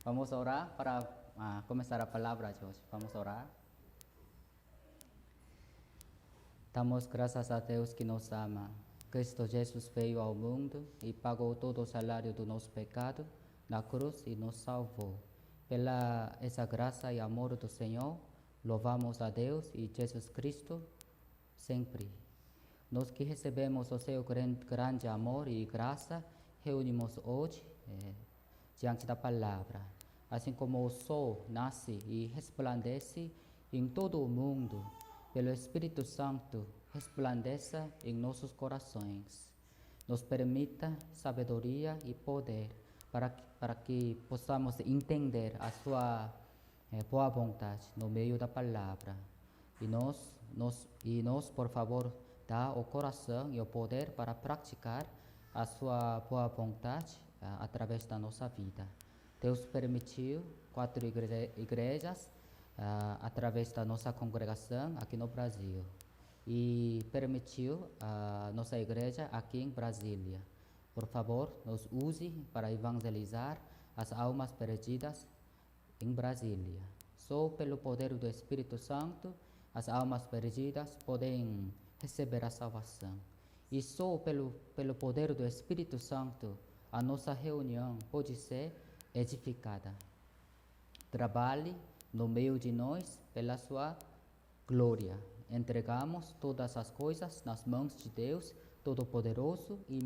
Vamos a orar para começar a palavra de hoje. Vamos orar. Damos graças a Deus que nos ama. Cristo Jesus veio ao mundo e pagou todo o salário do nosso pecado na cruz e nos salvou. Pela essa graça e amor do Senhor, louvamos a Deus e Jesus Cristo sempre. Nós que recebemos o seu grande amor e graça, reunimos hoje diante da palavra. Assim como o sol nasce e resplandece em todo o mundo, pelo Espírito Santo resplandeça em nossos corações. Nos permita sabedoria e poder para que possamos entender a sua boa vontade no meio da palavra. E nós, por favor, dá o coração e o poder para praticar a sua boa vontade através da nossa vida. Deus permitiu 4 igrejas através da nossa congregação aqui no Brasil e permitiu a nossa igreja aqui em Brasília. Por favor, nos use para evangelizar as almas perdidas em Brasília. Só pelo poder do Espírito Santo as almas perdidas podem receber a salvação. E só pelo poder do Espírito Santo a nossa reunião pode ser edificada. Trabalhe no meio de nós pela sua glória. Entregamos todas as coisas nas mãos de Deus Todo-Poderoso e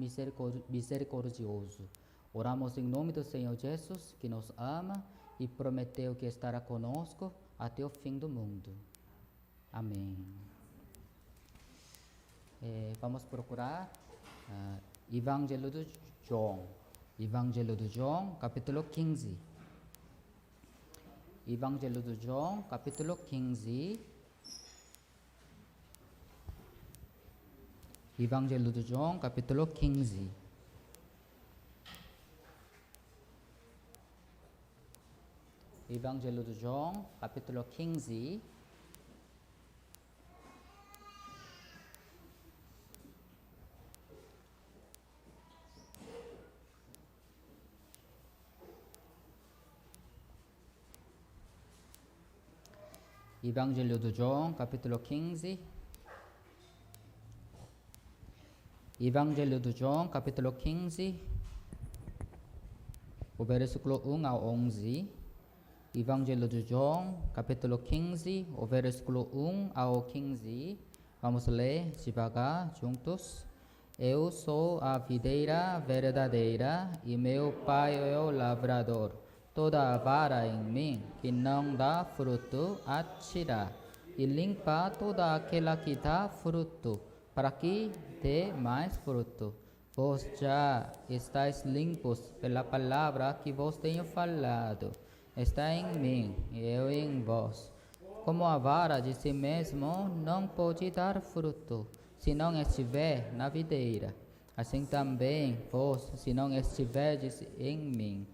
Misericordioso. Oramos em nome do Senhor Jesus, que nos ama e prometeu que estará conosco até o fim do mundo. Amém. Vamos procurar Evangelho de João. Evangelho de João, capítulo 15. Evangelho de João, capítulo 15. Evangelho de João, capítulo 15. Evangelho de João, capítulo 15. Evangelho de João, capítulo 15. Evangelho de João, capítulo 15, o versículo 1 ao 11. Evangelho de João, capítulo 15, o versículo 1 ao 15. Vamos ler devagar, juntos. Eu sou a videira verdadeira e meu pai é o lavrador. Toda a vara em mim que não dá fruto, atira, e limpa toda aquela que dá fruto, para que dê mais fruto. Vós já estáis limpos pela palavra que vos tenho falado. Está em mim e eu em vós. Como a vara de si mesmo não pode dar fruto, se não estiver na videira, assim também vós, se não estiverdes em mim.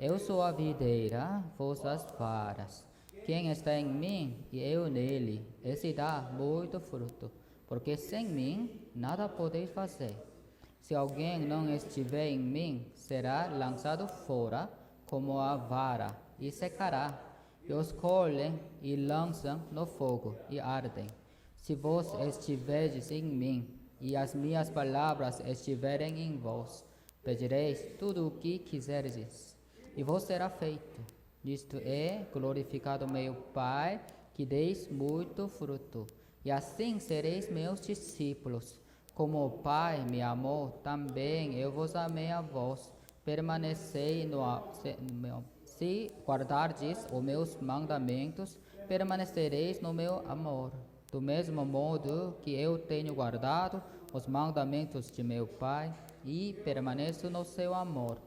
Eu sou a videira, vós as varas. Quem está em mim e eu nele, esse dá muito fruto, porque sem mim nada podeis fazer. Se alguém não estiver em mim, será lançado fora como a vara e secará. E os colhem e lançam no fogo e ardem. Se vós estiverdes em mim e as minhas palavras estiverem em vós, pedireis tudo o que quiserdes e vos será feito. Isto é glorificado meu Pai, que deis muito fruto, e assim sereis meus discípulos. Como o Pai me amou, também eu vos amei a vós. Permanecei se guardardes os meus mandamentos, permanecereis no meu amor. Do mesmo modo que eu tenho guardado os mandamentos de meu Pai e permaneço no seu amor.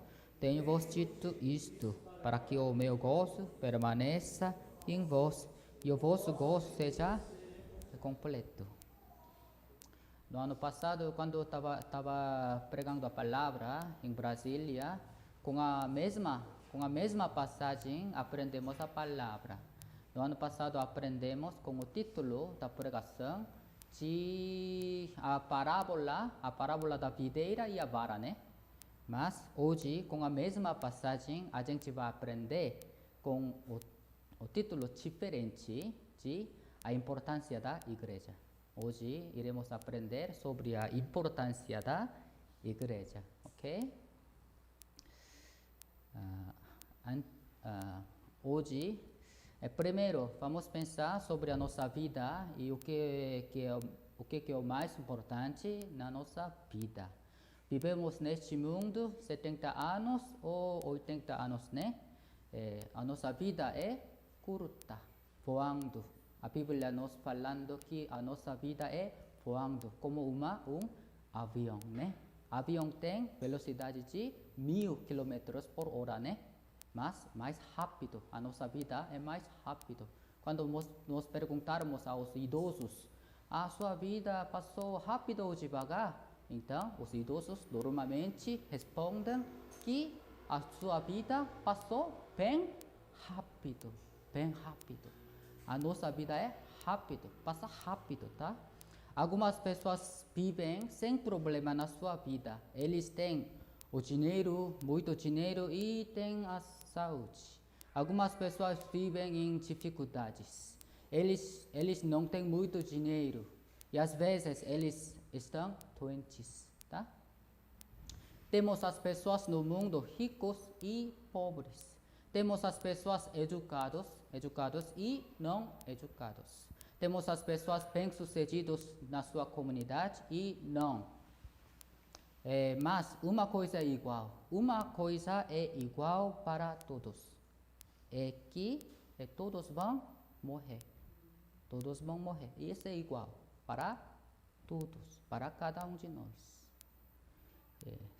Tenho-vos dito isto, para que o meu gozo permaneça em vós e o vosso gozo seja completo. No ano passado, quando eu estava pregando a palavra em Brasília, com a mesma passagem, aprendemos a palavra. No ano passado, aprendemos com o título da pregação de a parábola da videira e a vara, né? Mas hoje, com a mesma passagem, a gente vai aprender com o título diferente de a importância da igreja. Hoje iremos aprender sobre a importância da igreja, ok? Hoje, primeiro, vamos pensar sobre a nossa vida e o que é o mais importante na nossa vida. Vivemos neste mundo 70 anos ou 80 anos, né? A nossa vida é curta, voando. A Bíblia nos falando que a nossa vida é voando, como um avião, né? Avião tem velocidade de 1000 km por hora, né? Mas mais rápido, a nossa vida é mais rápido. Quando nós perguntarmos aos idosos, a sua vida passou rápido ou devagar? Então, os idosos normalmente respondem que a sua vida passou bem rápido, bem rápido. A nossa vida é rápido, passa rápido, tá? Algumas pessoas vivem sem problema na sua vida. Eles têm o dinheiro, muito dinheiro e têm a saúde. Algumas pessoas vivem em dificuldades. Eles não têm muito dinheiro e às vezes eles estão doentes, tá? Temos as pessoas no mundo ricos e pobres. Temos as pessoas educados e não educados. Temos as pessoas bem-sucedidas na sua comunidade e não. Mas uma coisa é igual. Uma coisa é igual para todos. É que todos vão morrer. Todos vão morrer. Isso é igual para todos, para cada um de nós.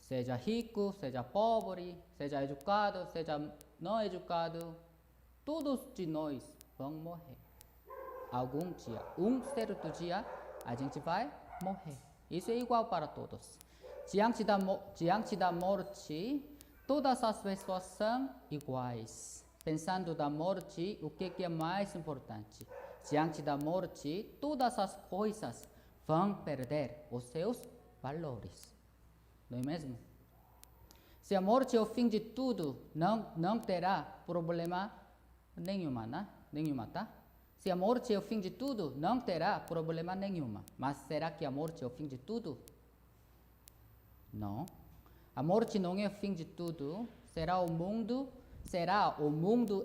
Seja rico, seja pobre, seja educado, seja não educado, todos de nós vão morrer. Algum dia, certo dia, a gente vai morrer. Isso é igual para todos. Diante da morte, todas as pessoas são iguais. Pensando da morte, o que é mais importante? Diante da morte, todas as coisas vão perder os seus valores. Não é mesmo? Se a morte é o fim de tudo, não terá problema nenhuma, né? Nenhuma, tá? Se a morte é o fim de tudo, não terá problema nenhuma. Mas será que a morte é o fim de tudo? Não. A morte não é o fim de tudo. Será o mundo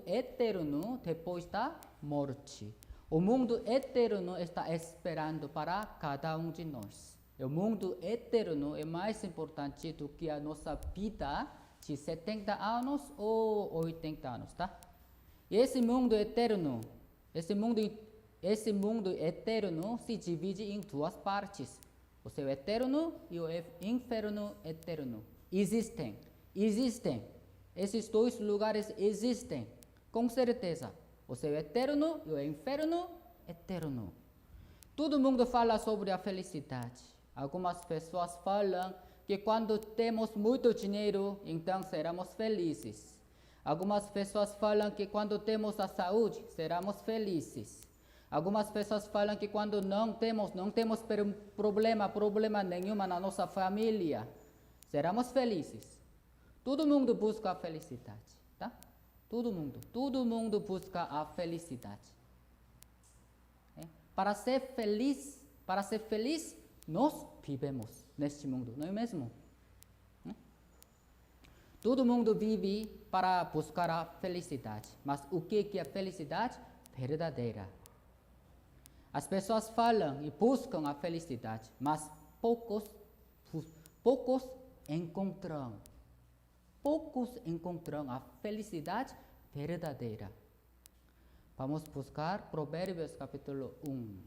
eterno depois da morte. O mundo eterno está esperando para cada um de nós. O mundo eterno é mais importante do que a nossa vida de 70 anos ou 80 anos, tá? E esse mundo eterno se divide em duas partes. O céu eterno e o inferno eterno. Existem. Esses dois lugares existem, com certeza. O céu eterno e o inferno eterno. Todo mundo fala sobre a felicidade. Algumas pessoas falam que quando temos muito dinheiro, então seremos felizes. Algumas pessoas falam que quando temos a saúde, seremos felizes. Algumas pessoas falam que quando não temos problema nenhuma na nossa família, seremos felizes. Todo mundo busca a felicidade, tá? Todo mundo busca a felicidade. Para ser feliz, nós vivemos neste mundo, não é mesmo? Todo mundo vive para buscar a felicidade. Mas o que é a felicidade verdadeira? As pessoas falam e buscam a felicidade, mas poucos encontram a felicidade verdadeira. Vamos buscar Provérbios capítulo 1.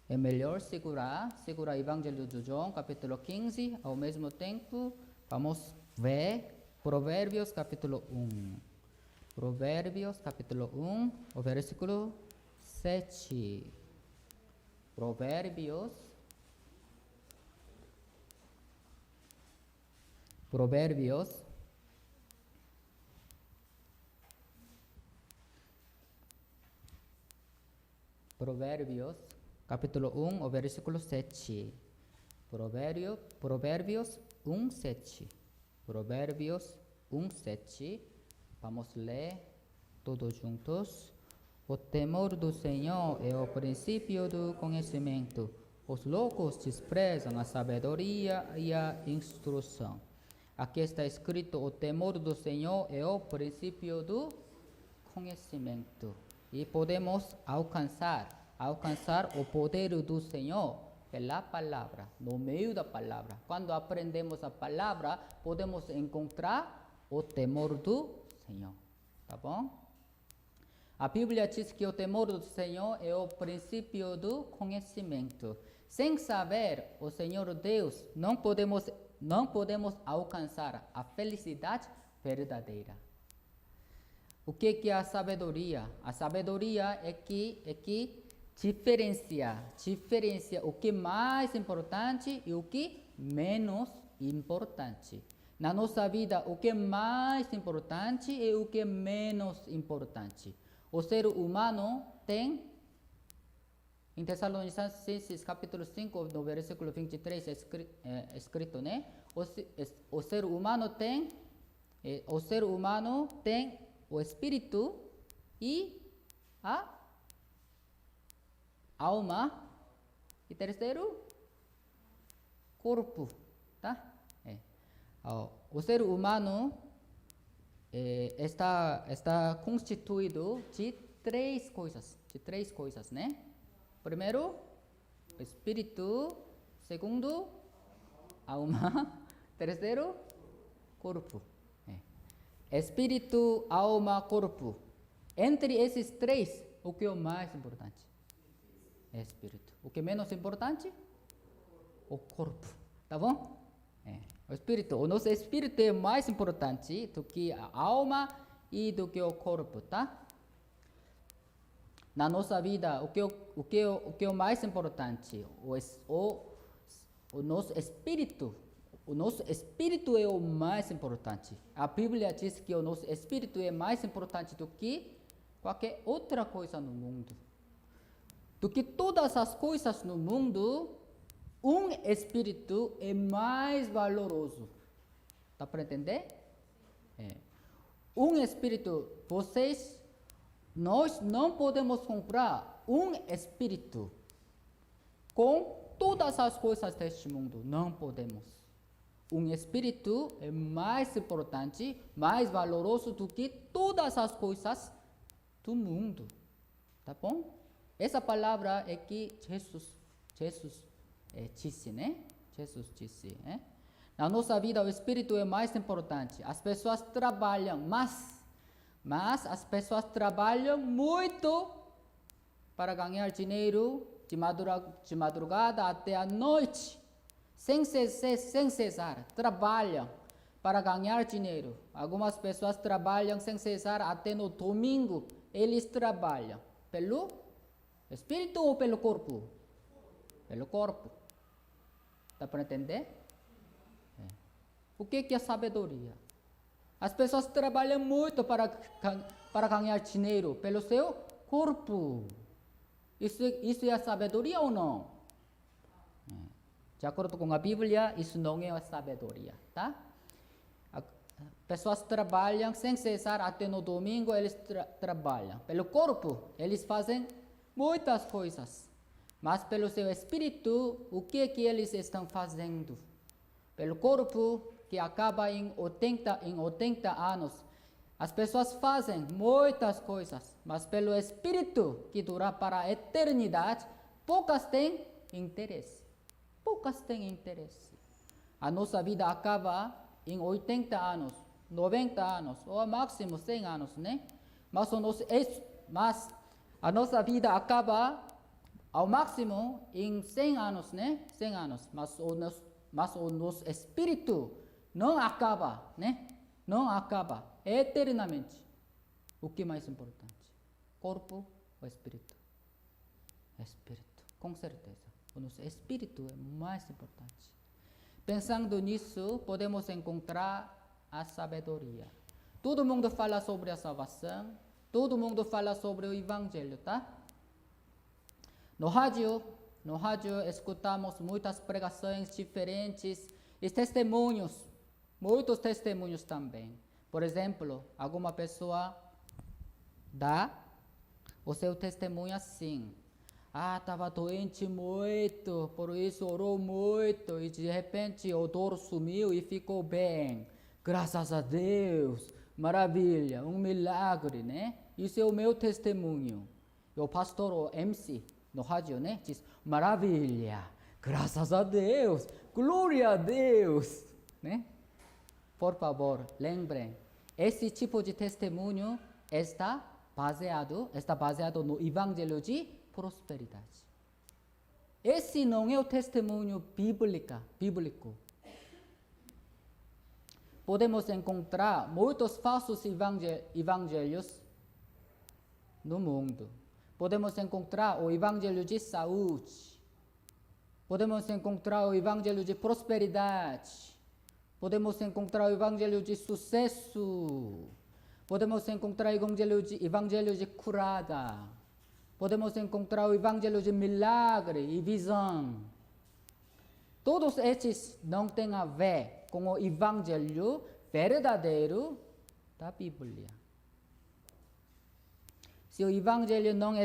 É melhor segurar o Evangelho de João, capítulo 15, ao mesmo tempo, vamos ver Provérbios, capítulo 1. Provérbios, capítulo 1, o versículo 7. Provérbios, capítulo 1, o versículo 7. Provérbios 1:7. Provérbios 1:7. Vamos ler todos juntos. O temor do Senhor é o princípio do conhecimento. Os loucos desprezam a sabedoria e a instrução. Aqui está escrito: o temor do Senhor é o princípio do conhecimento. E podemos alcançar o poder do Senhor pela palavra, no meio da palavra. Quando aprendemos a palavra, podemos encontrar o temor do Senhor. Tá bom? A Bíblia diz que o temor do Senhor é o princípio do conhecimento. Sem saber o Senhor Deus, não podemos alcançar a felicidade verdadeira. O que é a sabedoria? A sabedoria é que diferencia o que é mais importante e o que é menos importante. Na nossa vida, o que é mais importante e o que é menos importante. O ser humano tem, em Tessalonicenses capítulo 5, no versículo 23, escrito, né? O ser humano tem o espírito e a alma e terceiro, corpo, tá? O ser humano está constituído de três coisas, né? Primeiro, espírito. Segundo, alma. Terceiro, corpo. Espírito, alma, corpo. Entre esses três, o que é o mais importante? É espírito. O que é menos importante? O corpo. Tá bom? O espírito. O nosso espírito é mais importante do que a alma e do que o corpo, tá? Na nossa vida, o que é o mais importante? O nosso espírito. O nosso espírito é o mais importante. A Bíblia diz que o nosso espírito é mais importante do que qualquer outra coisa no mundo. Do que todas as coisas no mundo, um espírito é mais valoroso. Dá para entender? Um espírito, nós não podemos comprar um espírito com todas as coisas deste mundo. Não podemos. Um espírito é mais importante, mais valoroso do que todas as coisas do mundo. Tá bom? Essa palavra é que Jesus disse, né? Jesus disse, né? Na nossa vida, o espírito é mais importante. As pessoas trabalham, mas as pessoas trabalham muito para ganhar dinheiro de madrugada até a noite. Sem cessar, trabalham para ganhar dinheiro. Algumas pessoas trabalham sem cessar até no domingo. Eles trabalham pelo espírito ou pelo corpo? Pelo corpo. Dá para entender? O que é sabedoria? As pessoas trabalham muito para ganhar dinheiro pelo seu corpo. Isso é a sabedoria ou não? De acordo com a Bíblia, isso não é a sabedoria, tá? Pessoas trabalham sem cessar até no domingo, eles trabalham. Pelo corpo, eles fazem muitas coisas. Mas pelo seu espírito, o que eles estão fazendo? Pelo corpo, que acaba em 80 anos, as pessoas fazem muitas coisas, mas pelo espírito, que dura para a eternidade, poucas têm interesse. A nossa vida acaba em 80 anos, 90 anos, ou máximo 100 anos, né? Mas a nossa vida acaba ao máximo em 100 anos, né? 100 anos. Mas o nosso espírito não acaba, né? Não acaba eternamente. O que é mais importante? Corpo ou espírito? Espírito, com certeza. O nosso espírito é mais importante. Pensando nisso, podemos encontrar a sabedoria. Todo mundo fala sobre a salvação, todo mundo fala sobre o evangelho, tá? No rádio, no rádio escutamos muitas pregações diferentes e testemunhos, muitos testemunhos também. Por exemplo, alguma pessoa dá o seu testemunho assim. Estava doente muito, por isso orou muito e de repente o dor sumiu e ficou bem. Graças a Deus, maravilha, um milagre, né? Isso é o meu testemunho. E o pastor, o MC, no rádio, né? Diz, maravilha, graças a Deus, glória a Deus, né? Por favor, lembrem, esse tipo de testemunho está baseado no evangelho de prosperidade. Esse não é o testemunho bíblico. Podemos encontrar muitos falsos evangelhos no mundo. Podemos encontrar o evangelho de saúde. Podemos encontrar o evangelho de prosperidade. Podemos encontrar o evangelho de sucesso. Podemos encontrar o evangelho de curada. Podemos encontrar o evangelho de milagre e visão. Todos estes não têm a ver com o evangelho verdadeiro da Bíblia. Se o evangelho não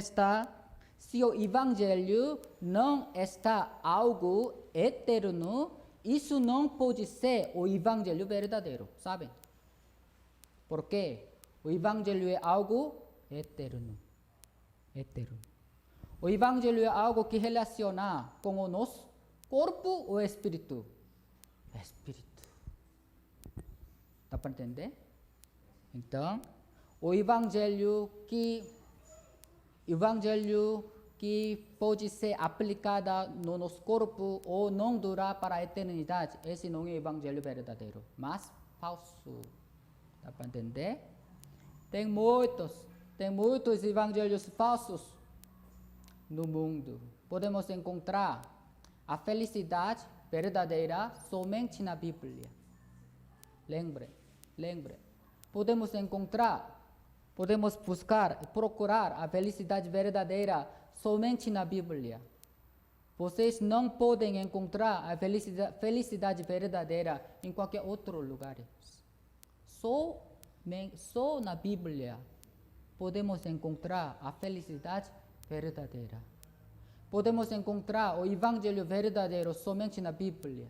está algo eterno, isso não pode ser o evangelho verdadeiro, sabem? Porque o evangelho é algo eterno. O evangelho é algo que relaciona com o nosso corpo ou espírito? Espírito. Dá para entender? Então, o evangelho que pode ser aplicado no nosso corpo ou não durar para a eternidade, esse não é o evangelho verdadeiro, mas falso. Dá para entender? Tem muitos evangelhos falsos no mundo. Podemos encontrar a felicidade verdadeira somente na Bíblia. Lembre. Podemos procurar a felicidade verdadeira somente na Bíblia. Vocês não podem encontrar a felicidade verdadeira em qualquer outro lugar. Só na Bíblia podemos encontrar a felicidade verdadeira. Podemos encontrar o evangelho verdadeiro somente na Bíblia.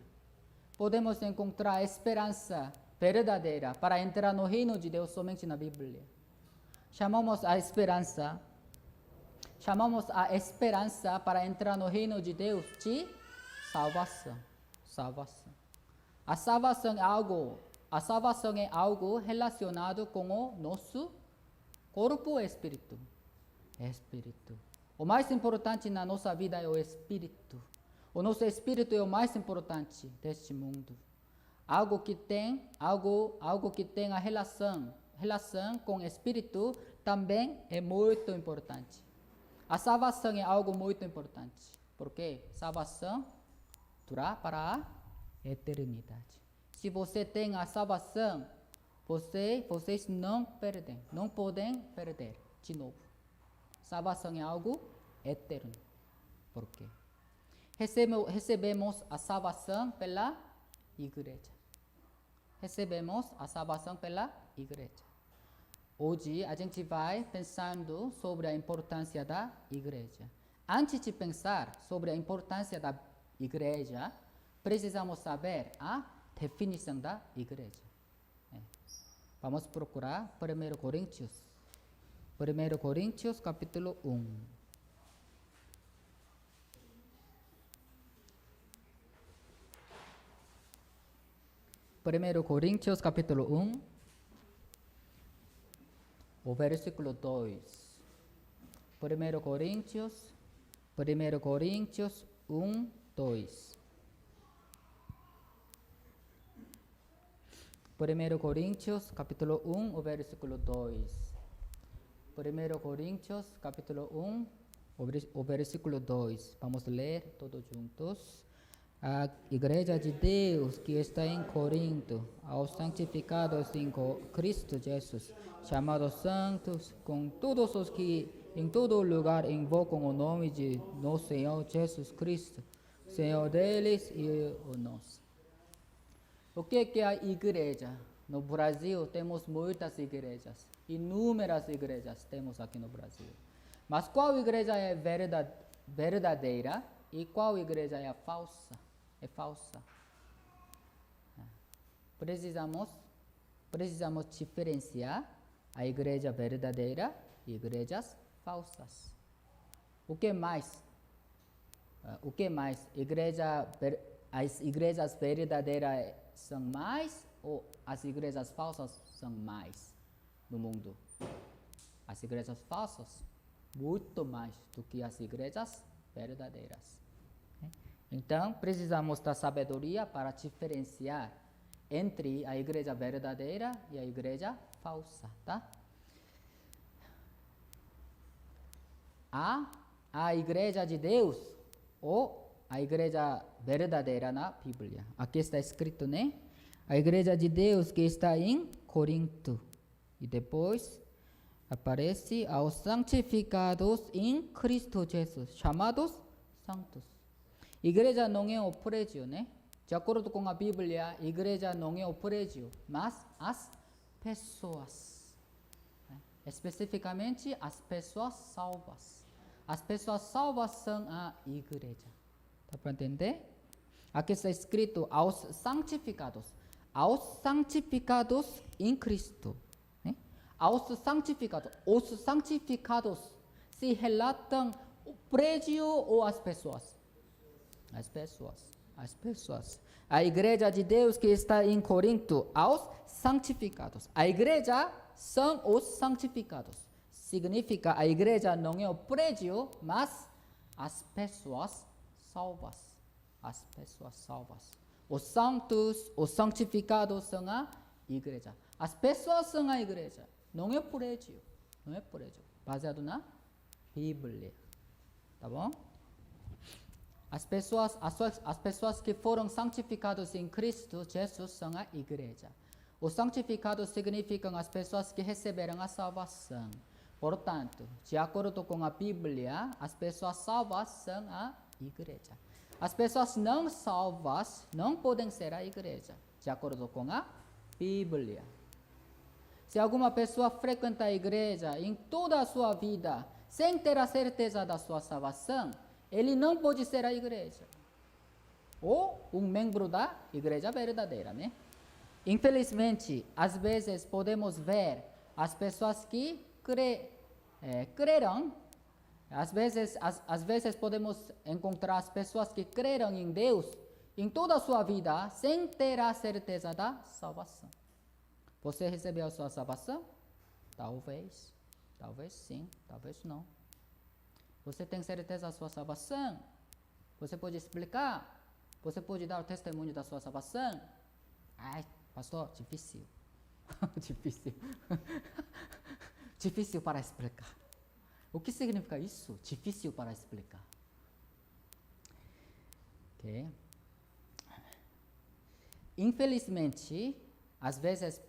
Podemos encontrar a esperança verdadeira para entrar no reino de Deus somente na Bíblia. Chamamos a esperança para entrar no reino de Deus de salvação. A salvação é algo relacionado com o nosso corpo e espírito. O mais importante na nossa vida é o espírito. O nosso espírito é o mais importante deste mundo. Algo que tem a relação com o espírito também é muito importante. A salvação é algo muito importante, porque salvação dura para a eternidade. Se você tem a salvação, vocês não podem perder de novo. Salvação é algo eterno. Por quê? Recebemos a salvação pela igreja. Hoje a gente vai pensando sobre a importância da igreja. Antes de pensar sobre a importância da igreja, precisamos saber a definição da igreja. Vamos procurar 1 Coríntios capítulo 1. 1 Coríntios capítulo 1, o versículo 2. 1 Coríntios 1, 2. 1 Coríntios capítulo 1, o versículo 2. 1 Coríntios capítulo 1, o versículo 2. Vamos ler todos juntos. A igreja de Deus que está em Corinto, aos santificados em Cristo Jesus, chamados santos, com todos os que em todo lugar invocam o nome de nosso Senhor Jesus Cristo, Senhor deles e o nosso. O que é a igreja? No Brasil temos muitas igrejas, inúmeras igrejas temos aqui no Brasil. Mas qual igreja é verdadeira e qual igreja é falsa? É falsa. Precisamos diferenciar a igreja verdadeira e igrejas falsas. O que mais? As igrejas verdadeiras são mais ou as igrejas falsas são mais no mundo? As igrejas falsas muito mais do que as igrejas verdadeiras. Então, precisamos da sabedoria para diferenciar entre a igreja verdadeira e a igreja falsa, tá? A igreja de Deus ou a igreja verdadeira na Bíblia. Aqui está escrito, né? A igreja de Deus que está em Corinto. E depois aparece aos santificados em Cristo Jesus, chamados santos. Igreja não é o prédio, né? De acordo com a Bíblia, igreja não é o prédio, mas as pessoas. Especificamente, as pessoas salvas. As pessoas salvas são a igreja. Dá para entender? Aqui está escrito aos santificados. Aos santificados em Cristo. Aos santificados. Os santificados se relatam ao prédio ou às pessoas? As pessoas. As pessoas. A igreja de Deus que está em Corinto, aos santificados. A igreja são os santificados. Significa a igreja não é o prédio, mas as pessoas salvas. As pessoas salvas. Os santos, os santificados são a igreja. As pessoas são a igreja. Não é prédio. Não é prédio. Baseado na Bíblia. Tá bom? As pessoas que foram santificadas em Cristo Jesus são a igreja. Os santificados significam as pessoas que receberam a salvação. Portanto, de acordo com a Bíblia, as pessoas salvas são a igreja. As pessoas não salvas não podem ser a igreja, de acordo com a Bíblia. Se alguma pessoa frequenta a igreja em toda a sua vida, sem ter a certeza da sua salvação, ele não pode ser a igreja. Ou um membro da igreja verdadeira, né? Infelizmente, às vezes podemos ver as pessoas que creram. Às vezes podemos encontrar as pessoas que creram em Deus em toda a sua vida sem ter a certeza da salvação. Você recebeu a sua salvação? Talvez. Talvez sim, talvez não. Você tem certeza da sua salvação? Você pode explicar? Você pode dar o testemunho da sua salvação? Ai, pastor, difícil. Difícil. Difícil para explicar. O que significa isso? Difícil para explicar. Okay. Infelizmente, às vezes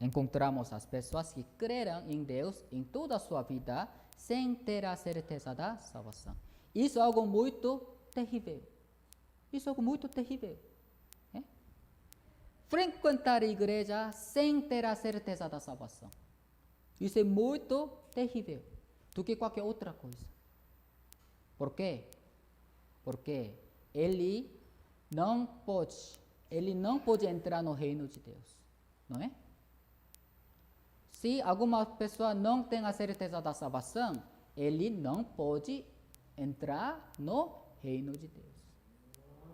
encontramos as pessoas que creram em Deus em toda a sua vida sem ter a certeza da salvação. Isso é algo muito terrível. Isso é algo muito terrível. Frequentar a igreja sem ter a certeza da salvação. Isso é muito terrível do que qualquer outra coisa. Por quê? Porque ele não pode entrar no reino de Deus. Não é? Se alguma pessoa não tem a certeza da salvação, ele não pode entrar no reino de Deus.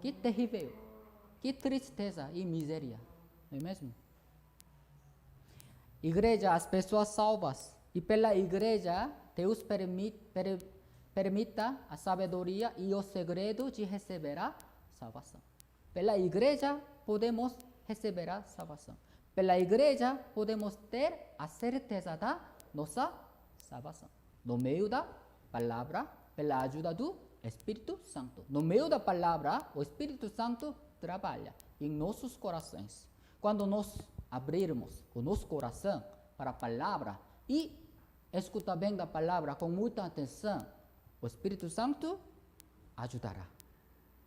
Que terrível, que tristeza e miséria, não é mesmo? Igreja, as pessoas salvas, e pela igreja, Deus permita a sabedoria e o segredo de receber a salvação. Pela igreja, podemos receber a salvação. Pela igreja, podemos ter a certeza da nossa salvação. No meio da palavra, pela ajuda do Espírito Santo. No meio da palavra, o Espírito Santo trabalha em nossos corações. Quando nós abrirmos o nosso coração para a palavra e escuta bem da palavra com muita atenção, o Espírito Santo ajudará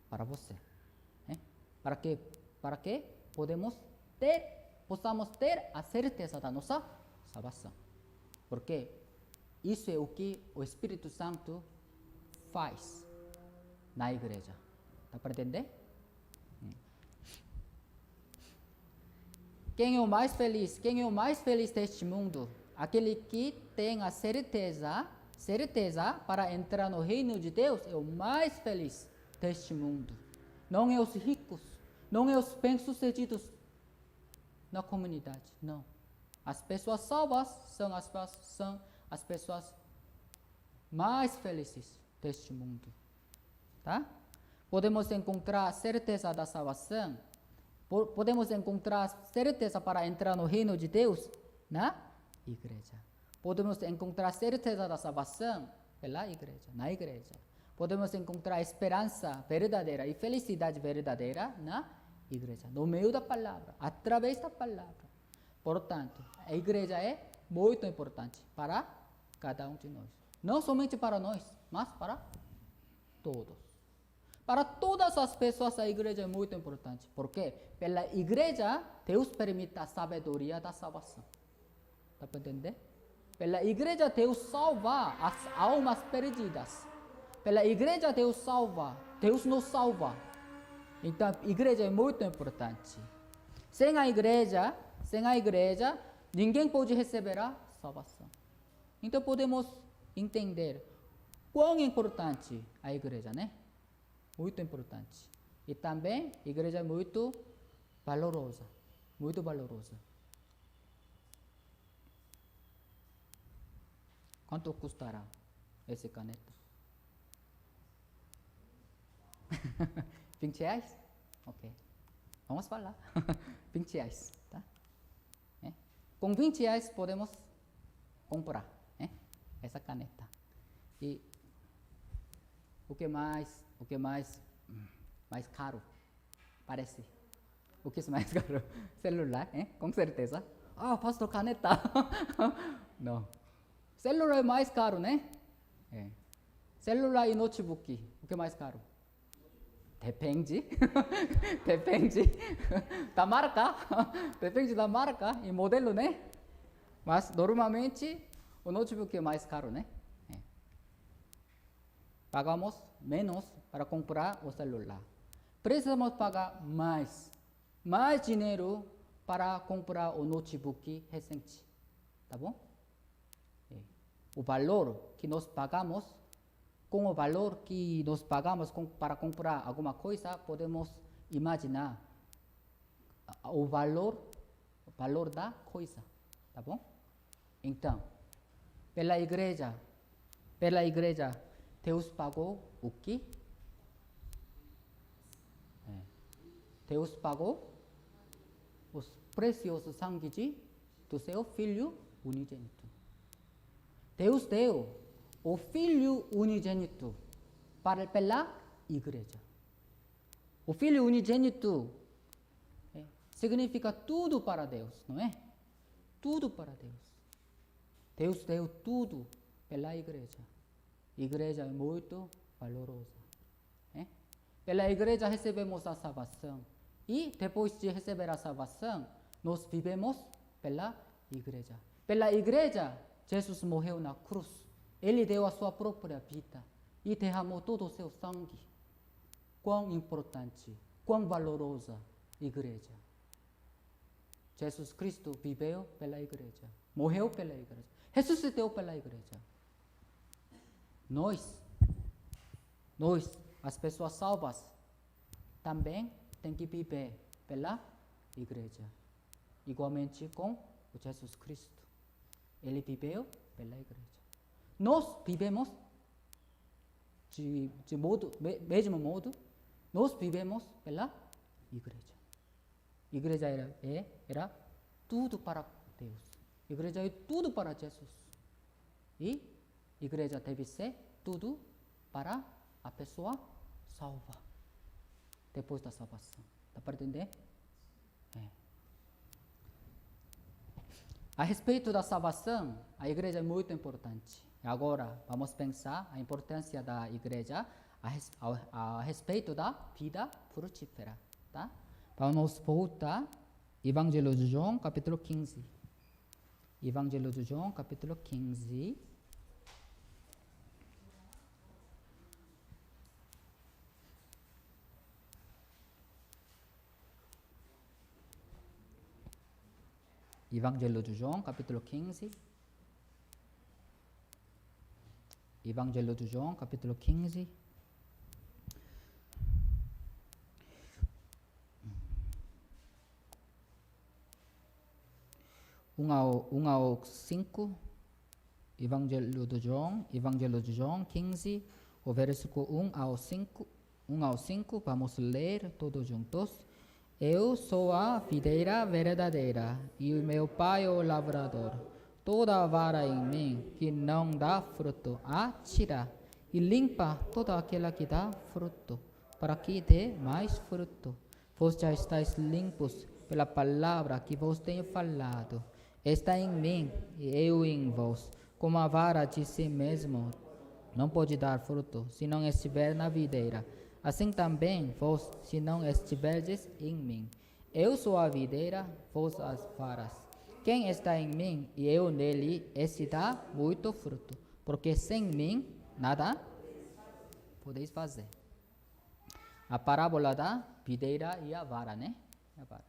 para você. Para que possamos ter a certeza da nossa salvação. Porque isso é o que o Espírito Santo faz na igreja. Dá para entender? Quem é o mais feliz? Quem é o mais feliz deste mundo? Aquele que tem a certeza para entrar no reino de Deus é o mais feliz deste mundo. Não é os ricos, não é os bem-sucedidos na comunidade, não. As pessoas salvas são as pessoas mais felizes deste mundo, tá? Podemos encontrar certeza da salvação, podemos encontrar certeza para entrar no reino de Deus na igreja. Podemos encontrar certeza da salvação pela igreja, na igreja. Podemos encontrar esperança verdadeira e felicidade verdadeira na igreja, no meio da palavra, através da palavra. Portanto, a igreja é muito importante para cada um de nós. Não somente para nós, mas para todos. Para todas as pessoas, a igreja é muito importante. Porque pela igreja, Deus permite a sabedoria da salvação. Dá para entender? Pela igreja, Deus salva as almas perdidas. Pela igreja, Deus salva. Deus nos salva. Então, a igreja é muito importante. Sem a igreja, ninguém pode receber a salvação. Então, podemos entender quão importante a igreja, né? Muito importante. E também, a igreja é muito valorosa. Muito valorosa. Quanto custará essa caneta? 20 reais? Ok. Vamos falar. 20 reais, tá? Com 20 reais podemos comprar essa caneta. E o que mais caro? Parece. O que é mais caro? Celular, com certeza. Ah, pastor, caneta. Não. Celular é mais caro, né? Celular e notebook, o que é mais caro? Depende. Depende da marca. Depende da marca e modelo, né? Mas normalmente o notebook é mais caro, né? Pagamos menos para comprar o celular. Precisamos pagar mais dinheiro para comprar o notebook recente. Tá bom? O valor que nós pagamos, com o valor que nós pagamos para comprar alguma coisa, podemos imaginar o valor da coisa, tá bom? Então, pela igreja, Deus pagou o quê? Deus pagou os preciosos sangue do seu Filho unigênito. Deus deu o Filho unigênito pela igreja. O Filho unigênito significa tudo para Deus, não é? Tudo para Deus. Deus deu tudo pela igreja. A igreja é muito valorosa. Pela igreja recebemos a salvação. E depois de receber a salvação, nós vivemos pela igreja. Pela igreja, Jesus morreu na cruz. Ele deu a sua própria vida e derramou todo o seu sangue. Quão importante, quão valorosa a igreja. Jesus Cristo viveu pela igreja, morreu pela igreja, ressuscitou pela igreja. Nós, as pessoas salvas, também tem que viver pela igreja, igualmente com o Jesus Cristo. Ele viveu pela igreja. Nós vivemos de mesmo modo, nós vivemos pela igreja. A igreja era tudo para Deus. A igreja é tudo para Jesus. E a igreja deve ser tudo para a pessoa salva. Depois da salvação. Dá para entender? A respeito da salvação, a igreja é muito importante. Agora, vamos pensar a importância da igreja a respeito da vida frutífera. Tá? Vamos voltar Evangelho de João, capítulo 15. Evangelho de João, capítulo 15. Evangelho de João, capítulo 15. Evangelho de João, capítulo 15. Um ao 5. Evangelho de João 15, o versículo 1 ao 5, vamos ler todos juntos. Eu sou a videira verdadeira e o meu pai é o lavrador. Toda vara em mim que não dá fruto, a tira e limpa toda aquela que dá fruto, para que dê mais fruto. Vós já estáis limpos pela palavra que vos tenho falado. Está em mim e eu em vós. Como a vara de si mesmo não pode dar fruto, se não estiver na videira. Assim também vós, se não estiverdes em mim. Eu sou a videira, vós as varas. Quem está em mim e eu nele, esse dá muito fruto, porque sem mim nada podeis fazer. A parábola da videira e a vara, né? A vara.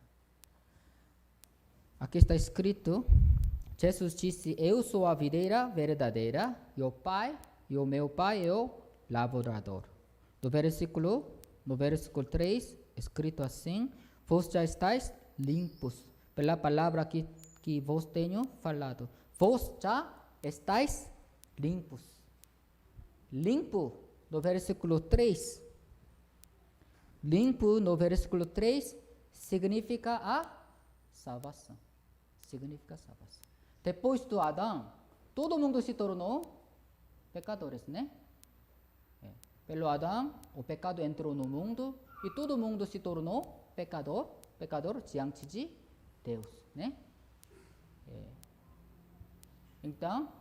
Aqui está escrito, Jesus disse, eu sou a videira verdadeira e o meu pai é o lavrador. No versículo 3, escrito assim, vós já estáis limpos pela palavra que vos tenho falado. Vós já estáis limpos. Limpo, no versículo 3. Limpo, no versículo 3, significa a salvação. Significa salvação. Depois do Adão, todo mundo se tornou pecadores, né? Pelo Adão, o pecado entrou no mundo e todo mundo se tornou pecador diante de Deus, né? Então,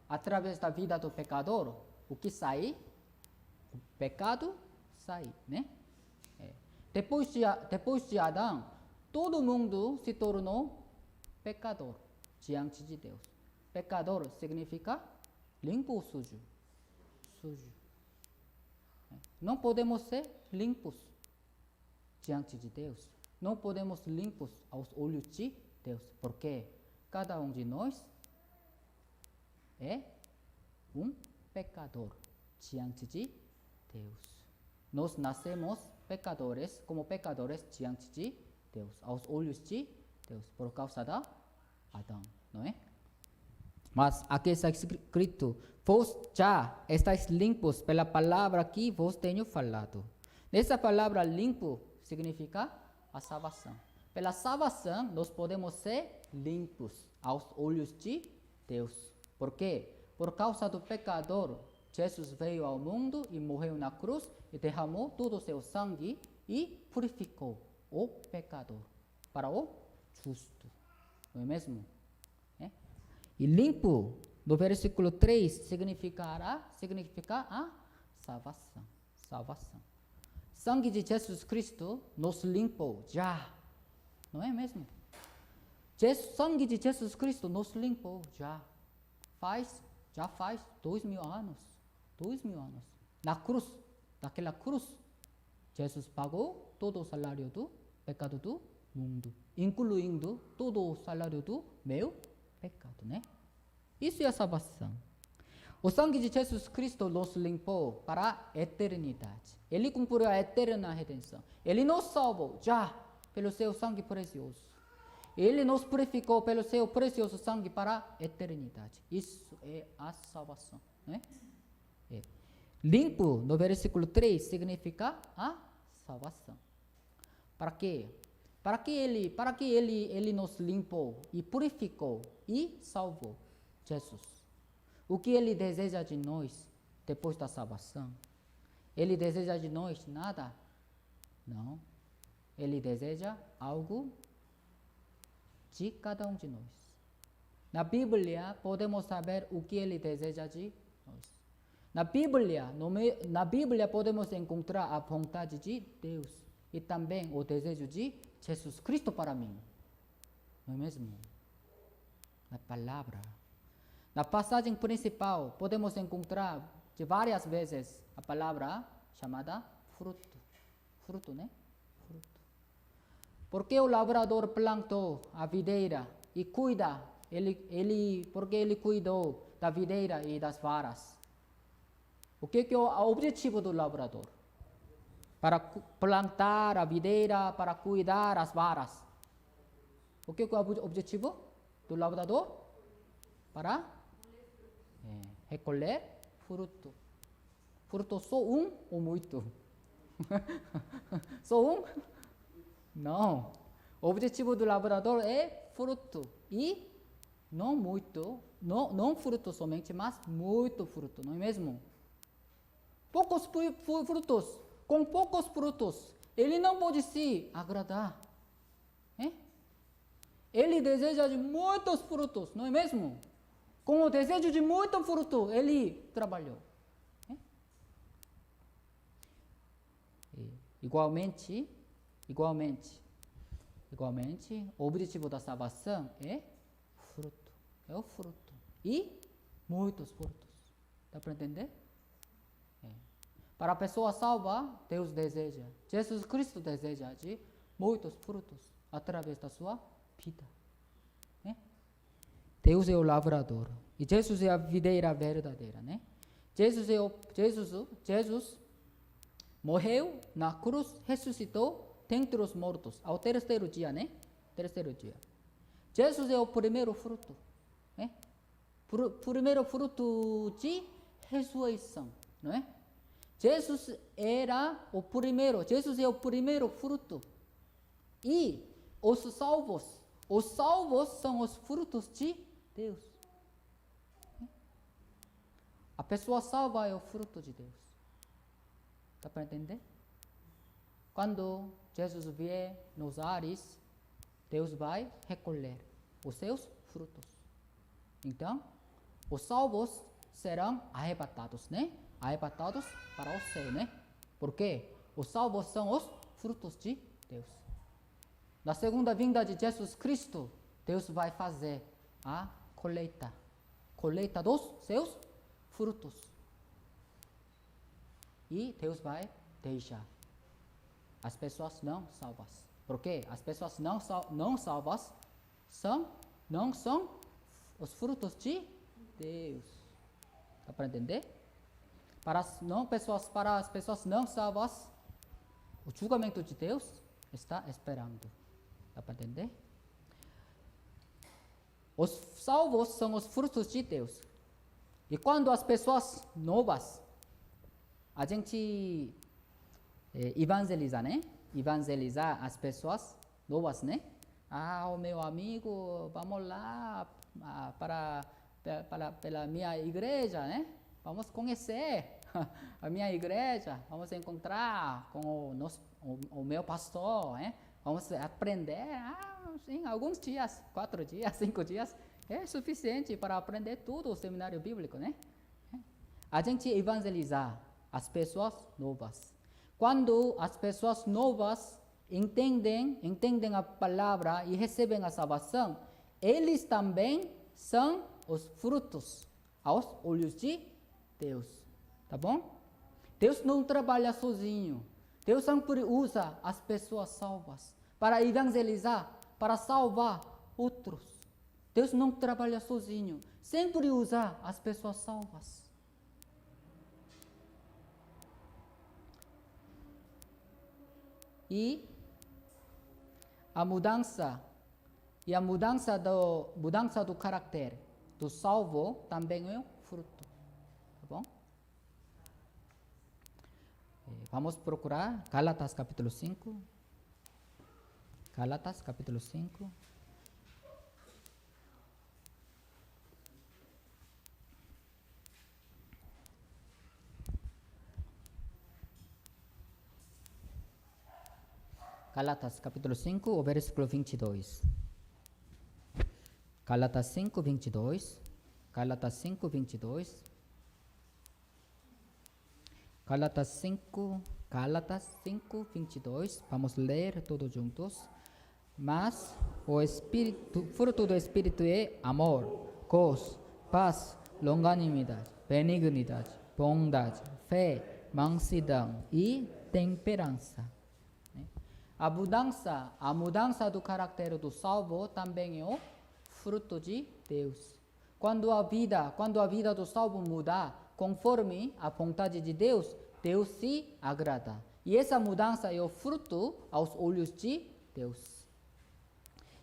através da vida do pecador, o que sai? O pecado sai, né? Depois de Adão, todo mundo se tornou pecador diante de Deus. Pecador significa limpo ou sujo? Sujo. Não podemos ser limpos diante de Deus. Não podemos limpos aos olhos de Deus. Porque cada um de nós é um pecador diante de Deus. Nós nascemos pecadores, como pecadores diante de Deus, aos olhos de Deus, por causa da Adão, não é? Mas aqui está escrito, vós já estáis limpos pela palavra que vos tenho falado. Nessa palavra limpo significa a salvação. Pela salvação, nós podemos ser limpos aos olhos de Deus. Por quê? Por causa do pecador, Jesus veio ao mundo e morreu na cruz e derramou todo o seu sangue e purificou o pecador para o justo. Não é mesmo? E limpo, no versículo 3, significa a salvação. Salvação. Sangue de Jesus Cristo nos limpou já. Não é mesmo? Sangue de Jesus Cristo nos limpou já. Já faz 2000 anos. 2000 anos. Naquela cruz, Jesus pagou todo o salário do pecado do mundo, incluindo todo o salário do meu pecado, né? Isso é a salvação. O sangue de Jesus Cristo nos limpou para a eternidade. Ele cumpriu a eterna redenção. Ele nos salvou já pelo seu sangue precioso. Ele nos purificou pelo seu precioso sangue para a eternidade. Isso é a salvação, né? Limpo, no versículo 3, significa a salvação. Para quê? Para que ele nos limpou e purificou e salvou. Jesus. O que ele deseja de nós depois da salvação? Ele deseja de nós nada? Não. Ele deseja algo de cada um de nós. Na Bíblia, podemos saber o que ele deseja de nós. Na Bíblia podemos encontrar a vontade de Deus e também o desejo de Jesus Cristo para mim. Não é mesmo? Na palavra. Na passagem principal, podemos encontrar de várias vezes a palavra chamada fruto. Fruto, né? Fruto. Porque o lavrador plantou a videira e cuida, porque ele cuidou da videira e das varas. O que é o objetivo do lavrador? Para plantar a videira, para cuidar das varas. O que é o objetivo do lavrador? Para recolher fruto. Fruto só um ou muito? Só um? Não. O objetivo do lavrador é fruto. E não muito, não fruto somente, mas muito fruto, não é mesmo? Poucos frutos, com poucos frutos, ele não pode se agradar. Ele deseja de muitos frutos, não é mesmo? Com o desejo de muito fruto, ele trabalhou. Igualmente, o objetivo da salvação é fruto. É o fruto. E muitos frutos. Dá para entender? Para a pessoa salva, Deus deseja. Jesus Cristo deseja de muitos frutos através da sua vida. Deus é o lavrador. E Jesus é a videira verdadeira, né? Jesus morreu na cruz, ressuscitou dentre os mortos ao terceiro dia, né? Terceiro dia. Jesus é o primeiro fruto, né? Primeiro fruto de ressurreição, não é? Jesus é o primeiro fruto. E os salvos são os frutos de Deus. A pessoa salva é o fruto de Deus. Dá para entender? Quando Jesus vier nos ares, Deus vai recolher os seus frutos. Então, os salvos serão arrebatados, né? Arrebatados para o céu, né? Porque os salvos são os frutos de Deus. Na segunda vinda de Jesus Cristo, Deus vai fazer a colheita dos seus frutos. E Deus vai deixar as pessoas não salvas. Porque as pessoas não salvas não são os frutos de Deus. Dá para entender? Para as pessoas não salvas, o julgamento de Deus está esperando. Dá para entender? Os salvos são os frutos de Deus. E quando as pessoas novas, a gente evangeliza, né? Evangelizar as pessoas novas, né? O meu amigo, vamos lá pela minha igreja, né? Vamos conhecer a minha igreja, vamos encontrar com o meu pastor, né? Vamos aprender, sim, alguns dias, 4 dias, 5 dias, é suficiente para aprender tudo o seminário bíblico, né? A gente evangelizar as pessoas novas. Quando as pessoas novas entendem a palavra e recebem a salvação, eles também são os frutos aos olhos de Deus. Tá bom? Deus não trabalha sozinho. Deus sempre usa as pessoas salvas para evangelizar, para salvar outros. Deus não trabalha sozinho. Sempre usa as pessoas salvas. E a mudança do caráter do salvo também é um fruto. Tá bom? Vamos procurar Gálatas capítulo 5. Gálatas capítulo 5. Gálatas capítulo 5, o versículo 22. Gálatas 5:22. Gálatas 5:22. Gálatas 5:22. Vamos ler todos juntos. Mas o espírito, fruto do Espírito é amor, gozo, paz, longanimidade, benignidade, bondade, fé, mansidão e temperança. A mudança do caráter do salvo também é o fruto de Deus. Quando a vida do salvo muda conforme a vontade de Deus, Deus se agrada. E essa mudança é o fruto aos olhos de Deus.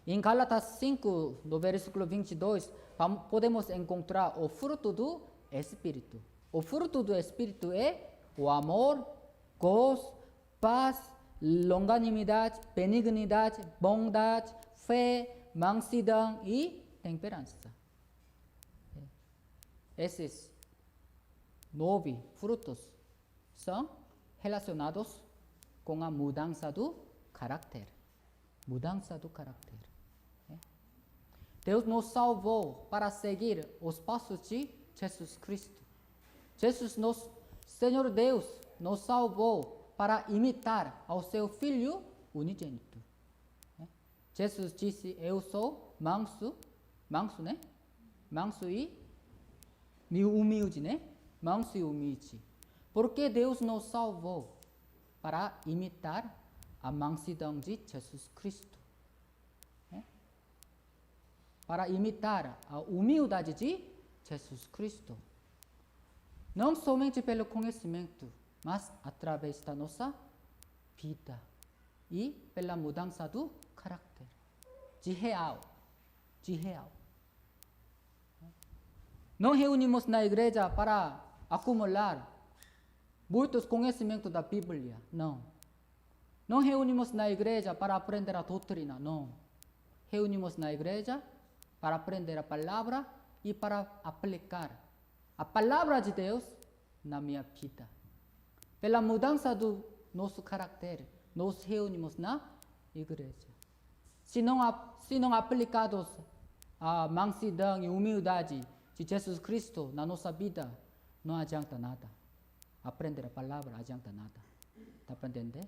Em Gálatas 5, no versículo 22, podemos encontrar o fruto do Espírito. O fruto do Espírito é o amor, gozo, paz, longanimidade, benignidade, bondade, fé, mansidão e temperança. Esses 9 frutos são relacionados com a mudança do caráter. Mudança do caráter. Deus nos salvou para seguir os passos de Jesus Cristo. Senhor Deus nos salvou para imitar ao seu Filho unigênito. Jesus disse, eu sou manso, né? Manso e humilde, né? Manso e humilde. Porque Deus nos salvou para imitar a mansidão de Jesus Cristo. Para imitar a humildade de Jesus Cristo. Não somente pelo conhecimento, mas através da nossa vida e pela mudança do caráter. De real. Não reunimos na igreja para acumular muitos conhecimentos da Bíblia, não. Não reunimos na igreja para aprender a doutrina, não. Reunimos na igreja para aprender a palavra e para aplicar a palavra de Deus na minha vida. Pela mudança do nosso caráter, nos reunimos na igreja. Se não aplicados a mansidão e humildade de Jesus Cristo na nossa vida, não adianta nada. Aprender a palavra não adianta nada. Está para entender?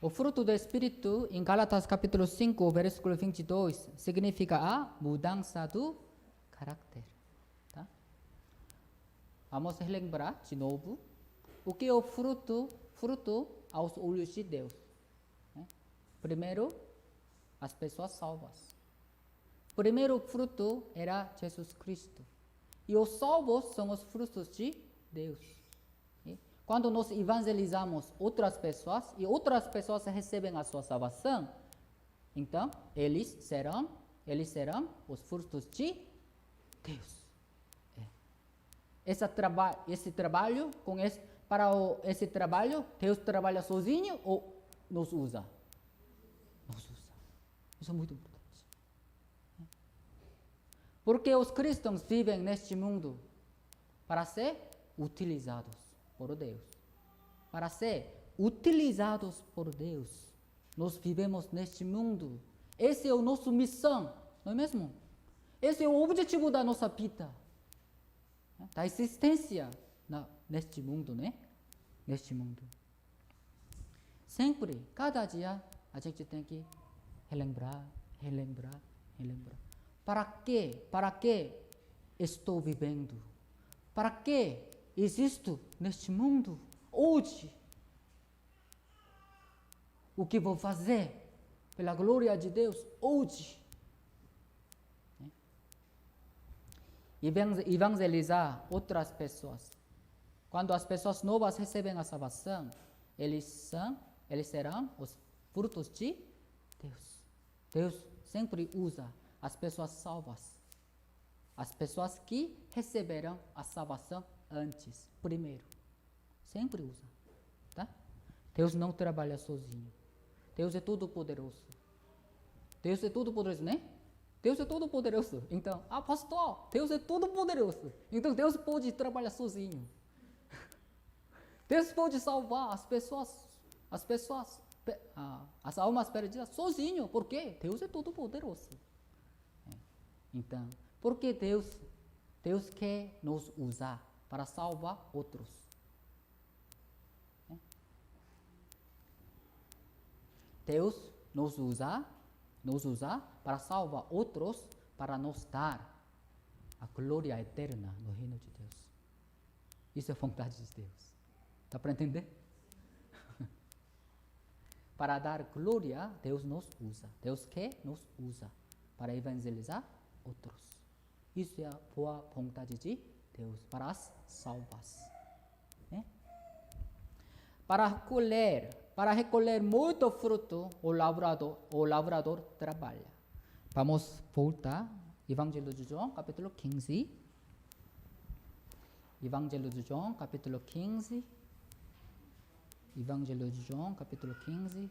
O fruto do Espírito, em Gálatas capítulo 5, versículo 22, significa a mudança do caráter. Tá? Vamos relembrar de novo o que é o fruto aos olhos de Deus. Primeiro, as pessoas salvas. Primeiro fruto era Jesus Cristo. E os salvos são os frutos de Deus. Quando nós evangelizamos outras pessoas e outras pessoas recebem a sua salvação, então eles serão os frutos de Deus. Esse trabalho, Deus trabalha sozinho ou nos usa? Nos usa. Isso é muito importante. Porque os cristãos vivem neste mundo para ser utilizados por Deus. Para ser utilizados por Deus. Nós vivemos neste mundo. Esse é a nossa missão, não é mesmo? Esse é o objetivo da nossa vida. Da existência neste mundo, né? Neste mundo. Sempre, cada dia, a gente tem que relembrar. Para que estou vivendo? Para que existo neste mundo hoje? O que vou fazer pela glória de Deus hoje? Evangelizar outras pessoas. Quando as pessoas novas recebem a salvação, eles serão os frutos de Deus. Deus sempre usa as pessoas salvas. As pessoas que receberão a salvação antes, primeiro. Sempre usa. Tá? Deus não trabalha sozinho. Deus é todo poderoso. Deus é todo poderoso, né? Deus é todo poderoso. Então, pastor, Deus é todo poderoso. Então Deus pode trabalhar sozinho. Deus pode salvar as pessoas as almas perdidas sozinho, porque Deus é todo poderoso. Então, porque Deus quer nos usar para salvar outros. Deus nos usa para salvar outros, para nos dar a glória eterna no reino de Deus. Isso é vontade de Deus. Dá para entender? Para dar glória, Deus nos usa. Deus quer nos usa para evangelizar outros. Isso é a boa vontade de Deus para as salvas. Para recolher muito fruto, o lavrador trabalha. Vamos voltar. Evangelho de João, capítulo 15. Evangelho de João, capítulo 15. Evangelho de João, capítulo 15.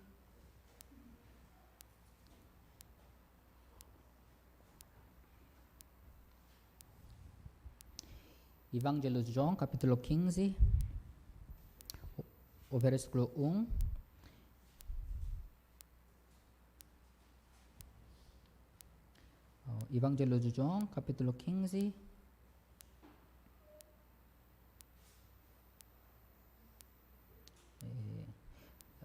Evangelho de João, capítulo 15, o versículo 1. Evangelho de João, capítulo 15.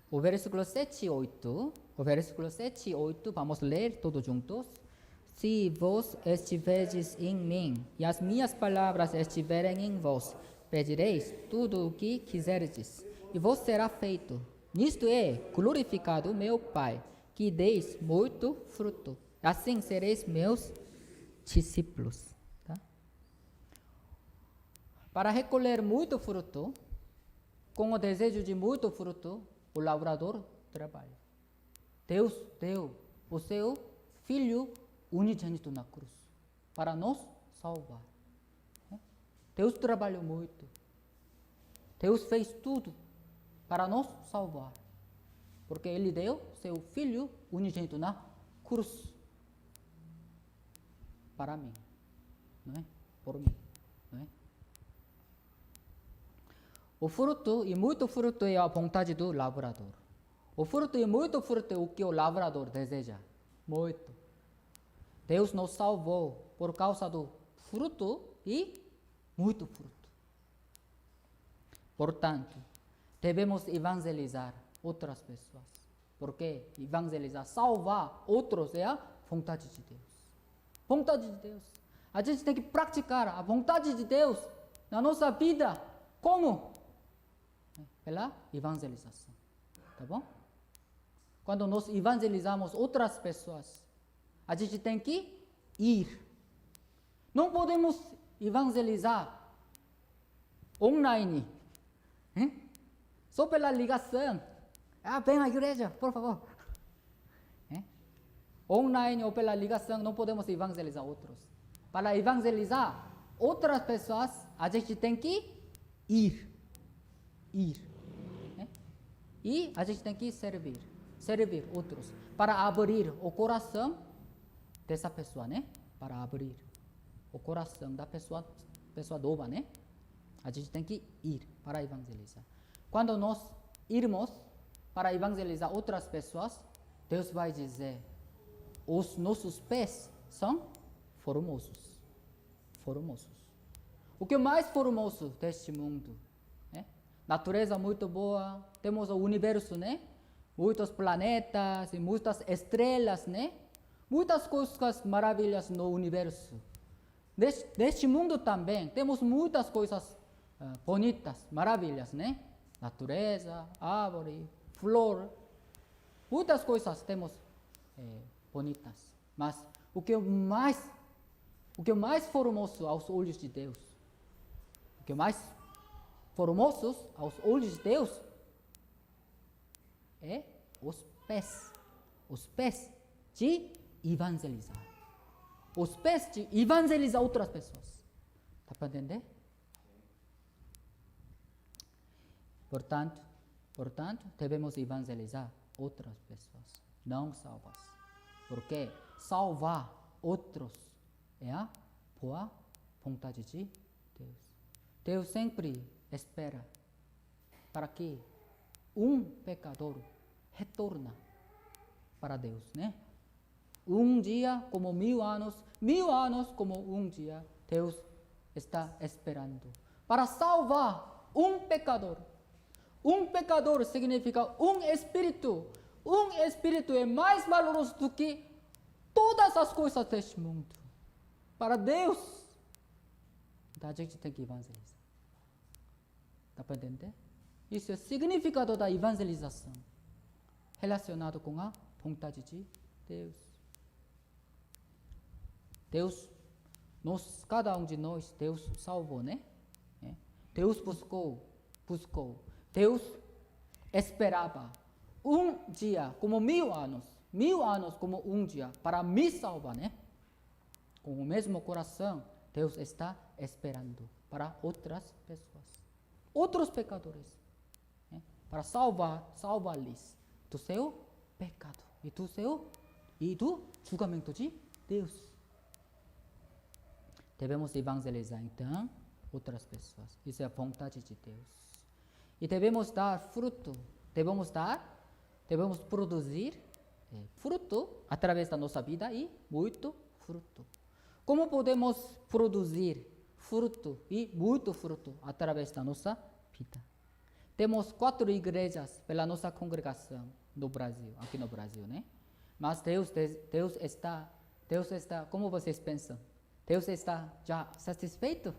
O versículo 7 e 8. O versículo 7 e 8, vamos ler todos juntos. Se vós estiverdes em mim, e as minhas palavras estiverem em vós, pedireis tudo o que quiserdes, e vos será feito. Nisto é glorificado meu Pai, que deis muito fruto. Assim sereis meus discípulos. Tá? Para recolher muito fruto, com o desejo de muito fruto, o lavrador trabalha. Deus deu o seu Filho unigênito na cruz para nos salvar. Deus trabalhou muito. Deus fez tudo para nos salvar. Porque Ele deu seu Filho unigênito na cruz para mim, não é? Por mim, não é? O fruto e muito fruto é a vontade do lavrador. O fruto e muito fruto é o que o lavrador deseja. Muito. Deus nos salvou por causa do fruto e muito fruto. Portanto, devemos evangelizar outras pessoas. Porque evangelizar, salvar outros é a vontade de Deus. Vontade de Deus. A gente tem que praticar a vontade de Deus na nossa vida. Como? Pela evangelização. Tá bom? Quando nós evangelizamos outras pessoas, a gente tem que ir. Não podemos evangelizar online. Só pela ligação. Vem à igreja, por favor. Online ou pela ligação, não podemos evangelizar outros. Para evangelizar outras pessoas, a gente tem que ir. E a gente tem que servir outros. Para abrir o coração dessa pessoa, né? Para abrir o coração da pessoa nova, né? A gente tem que ir para evangelizar. Quando nós irmos para evangelizar outras pessoas, Deus vai dizer: os nossos pés são formosos. O que é mais formoso deste mundo? Natureza muito boa, temos o universo, né? Muitos planetas e muitas estrelas, né? Muitas coisas maravilhosas no universo. Neste mundo também temos muitas coisas bonitas, maravilhas, né? Natureza, árvore, flor, muitas coisas temos bonitas. Mas o que é mais formoso aos olhos de Deus, o que é mais formosos aos olhos de Deus é os pés de evangelizar. Os pés de evangelizar outras pessoas. Dá para entender? Portanto, devemos evangelizar outras pessoas, não salvas. Porque salvar outros é a boa vontade de Deus. Deus sempre espera para que um pecador retorna para Deus, né? Um dia como 1000 anos como um dia, Deus está esperando para salvar um pecador. Um pecador significa um espírito. Um espírito é mais valoroso do que todas as coisas deste mundo. Para Deus, a gente tem que evangelizar. Dá para entender? Isso é o significado da evangelização, relacionado com a vontade de Deus. Deus, cada um de nós, Deus salvou, né? Deus buscou. Deus esperava um dia como 1000 anos como um dia para me salvar, né? Com o mesmo coração, Deus está esperando para outras pessoas, outros pecadores, né? Para salvar-lhes do seu pecado e do julgamento de Deus. Devemos evangelizar, então, outras pessoas. Isso é a vontade de Deus. E devemos dar fruto. Devemos produzir fruto através da nossa vida e muito fruto. Como podemos produzir fruto e muito fruto através da nossa vida? Temos 4 igrejas pela nossa congregação no Brasil, aqui no Brasil, né? Mas Deus está, como vocês pensam? Deus está já satisfeito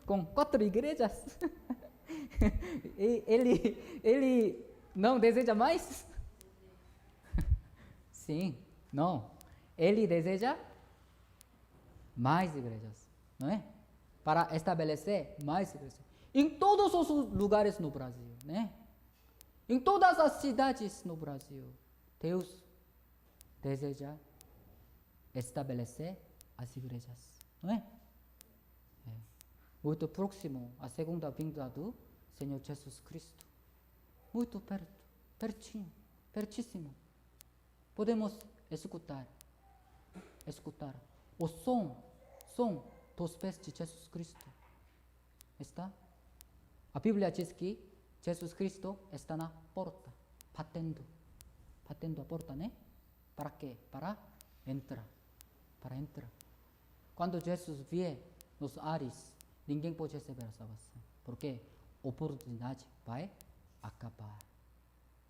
com 4 igrejas? Ele não deseja mais? Sim, não. Ele deseja mais igrejas, não é? Para estabelecer mais igrejas. Em todos os lugares no Brasil, né? Em todas as cidades no Brasil, Deus deseja estabelecer as igrejas, não é? Muito próximo à segunda vinda do Senhor Jesus Cristo. Muito perto, pertíssimo. Podemos escutar o som dos pés de Jesus Cristo. Está? A Bíblia diz que Jesus Cristo está na porta, batendo a porta, né? Para quê? Para entrar. Quando Jesus vier nos ares, ninguém pode receber a salvação, porque a oportunidade vai acabar.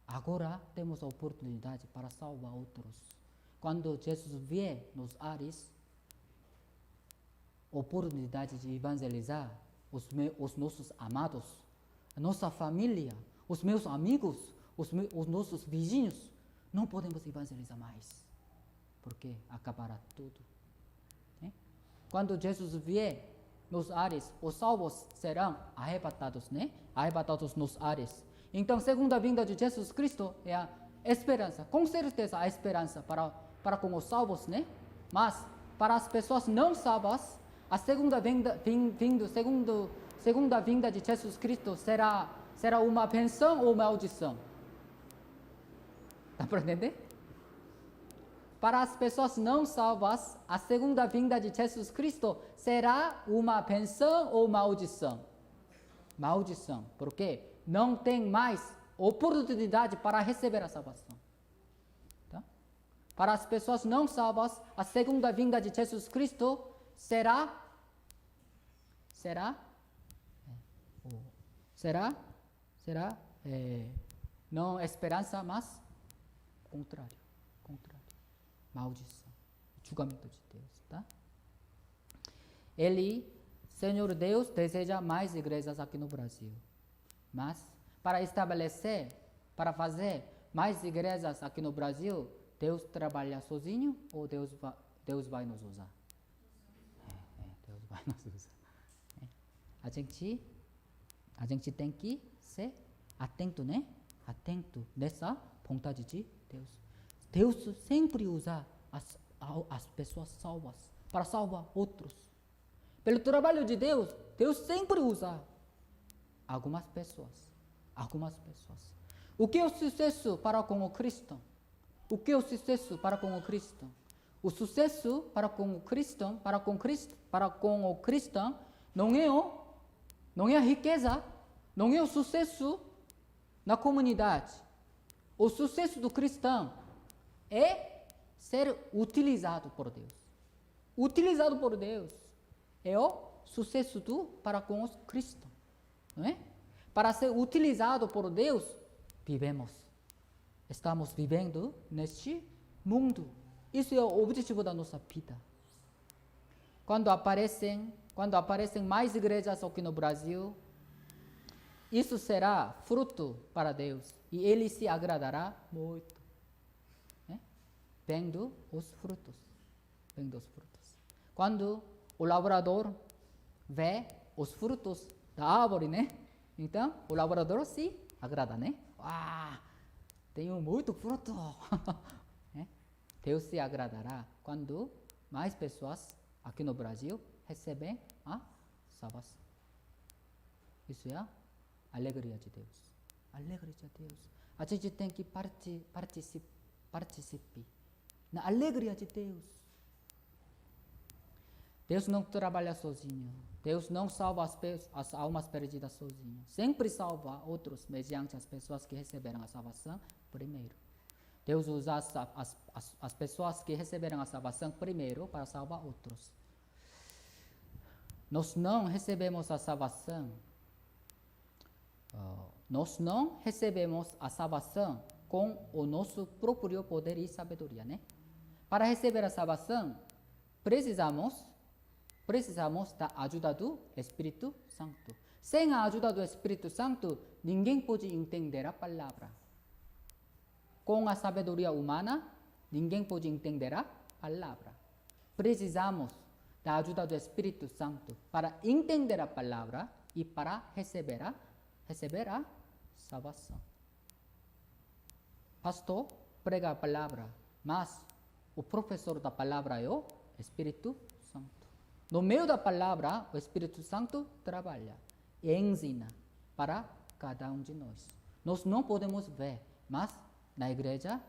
Agora temos a oportunidade para salvar outros. Quando Jesus vier nos ares, a oportunidade de evangelizar os nossos amados, a nossa família, os meus amigos, os nossos vizinhos, não podemos evangelizar mais, porque acabará tudo. Quando Jesus vier nos ares, os salvos serão arrebatados, né? Arrebatados nos ares. Então, segunda vinda de Jesus Cristo é a esperança, com certeza a esperança para com os salvos, né? Mas para as pessoas não salvas, a segunda vinda de Jesus Cristo será uma bênção ou maldição? Dá para entender? Para as pessoas não salvas, a segunda vinda de Jesus Cristo será uma bênção ou maldição? Maldição, porque não tem mais oportunidade para receber a salvação. Tá? Para as pessoas não salvas, a segunda vinda de Jesus Cristo será não esperança, mas contrário. Maldição, julgamento de Deus, tá? Senhor Deus, deseja mais igrejas aqui no Brasil. Mas, para fazer mais igrejas aqui no Brasil, Deus trabalha sozinho ou Deus vai nos usar? Deus vai nos usar. A gente tem que ser atento, né? Atento nessa vontade de Deus. Deus sempre usa as pessoas salvas para salvar outros. Pelo trabalho de Deus, Deus sempre usa algumas pessoas. O que é o sucesso para com o cristão? O sucesso para com o cristão, não é a riqueza, não é o sucesso na comunidade. O sucesso do cristão é ser utilizado por Deus. Utilizado por Deus é o sucesso para com os cristãos. Não é? Para ser utilizado por Deus, vivemos. Estamos vivendo neste mundo. Isso é o objetivo da nossa vida. Quando aparecem mais igrejas aqui no Brasil, isso será fruto para Deus. E Ele se agradará muito. Né? Vendo os frutos. Vendo os frutos. Quando o lavrador vê os frutos da árvore, né? Então, o lavrador se agrada, né? Tenho muito fruto. Né? Deus se agradará quando mais pessoas aqui no Brasil recebem a salvação. Isso é a alegria de Deus. Alegria de Deus. A gente tem que participar na alegria de Deus. Deus não trabalha sozinho. Deus não salva as almas perdidas sozinho. Sempre salva outros mediante as pessoas que receberam a salvação primeiro. Deus usa as pessoas que receberam a salvação primeiro para salvar outros. Nós não recebemos a salvação. Nós não recebemos a salvação com o nosso próprio poder e sabedoria, né? Para receber a salvação, precisamos da ajuda do Espírito Santo. Sem a ajuda do Espírito Santo, ninguém pode entender a palavra. Com a sabedoria humana, ninguém pode entender a palavra. Precisamos da ajuda do Espírito Santo para entender a palavra e para receber a salvação. Pastor prega a palavra, mas o professor da palavra é o Espírito Santo. No meio da palavra, o Espírito Santo trabalha e ensina para cada um de nós. Nós não podemos ver, mas na igreja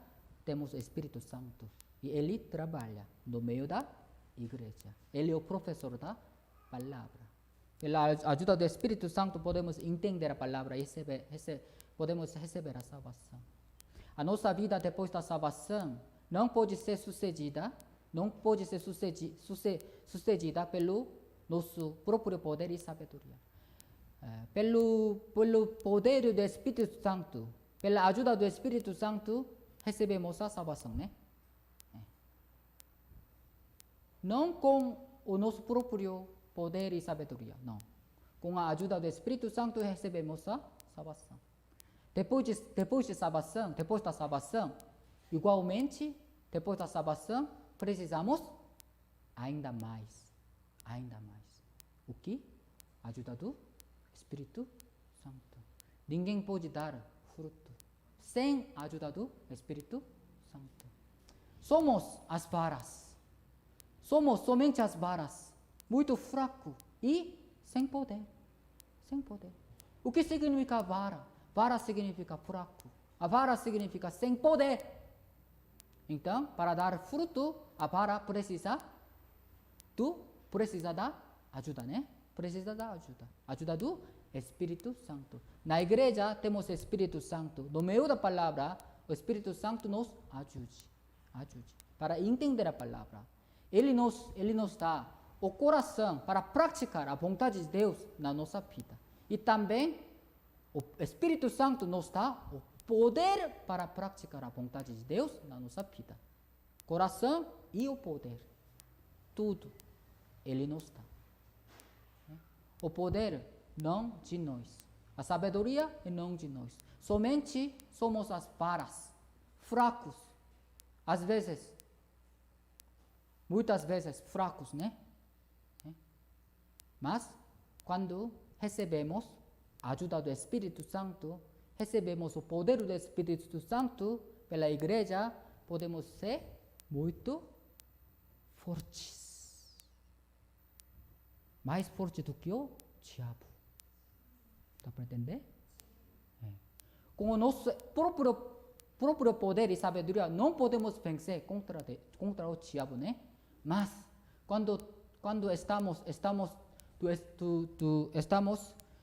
temos o Espírito Santo e ele trabalha no meio da igreja. Ele é o professor da palavra. Pela ajuda do Espírito Santo podemos entender a palavra e podemos receber a salvação. A nossa vida depois da salvação não pode ser sucedida pelo nosso próprio poder e sabedoria. Pelo poder do Espírito Santo, pela ajuda do Espírito Santo, recebemos a salvação, né? Não com o nosso próprio poder e sabedoria, não. Com a ajuda do Espírito Santo recebemos a salvação. Depois da salvação, igualmente, depois da salvação, precisamos ainda mais. O que? A ajuda do Espírito Santo. Ninguém pode dar fruto sem a ajuda do Espírito Santo. Somos as varas. Somos somente as varas. Muito fraco e sem poder. Sem poder. O que significa vara? Vara significa fraco. A vara significa sem poder. Então, para dar fruto, a vara precisa da ajuda, né? Precisa da ajuda. Ajuda do Espírito Santo. Na igreja temos o Espírito Santo. No meio da palavra, o Espírito Santo nos ajude. Para entender a palavra. Ele nos dá o coração para praticar a vontade de Deus na nossa vida. E também o Espírito Santo nos dá o poder para praticar a vontade de Deus na nossa vida. Coração e o poder. Tudo Ele nos dá. O poder não de nós. A sabedoria não de nós. Somente somos as varas, fracos. Às vezes, muitas vezes fracos, né? Mas, quando recebemos a ajuda do Espírito Santo, recebemos o poder do Espírito Santo pela igreja, podemos ser muito fortes. Mais forte do que o diabo. Dá para entender? Com o nosso próprio poder e sabedoria, não podemos vencer contra o diabo, né? Mas, quando estamos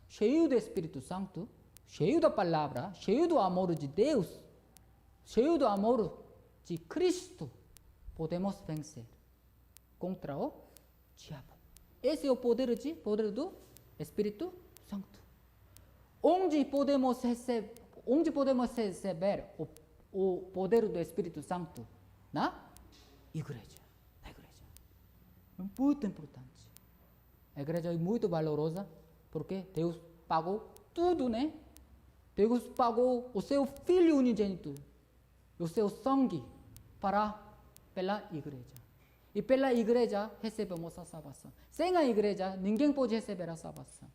cheios do Espírito Santo, cheio da palavra, cheio do amor de Deus, cheio do amor de Cristo, podemos vencer contra o diabo. Esse é o poder do Espírito Santo. Onde podemos receber o poder do Espírito Santo? Na igreja. Na igreja. Muito importante. A igreja é muito valorosa porque Deus pagou tudo, né? Deus pagou o seu Filho unigênito, o seu sangue pela igreja. E pela igreja recebemos a salvação. Sem a igreja, ninguém pode receber a salvação.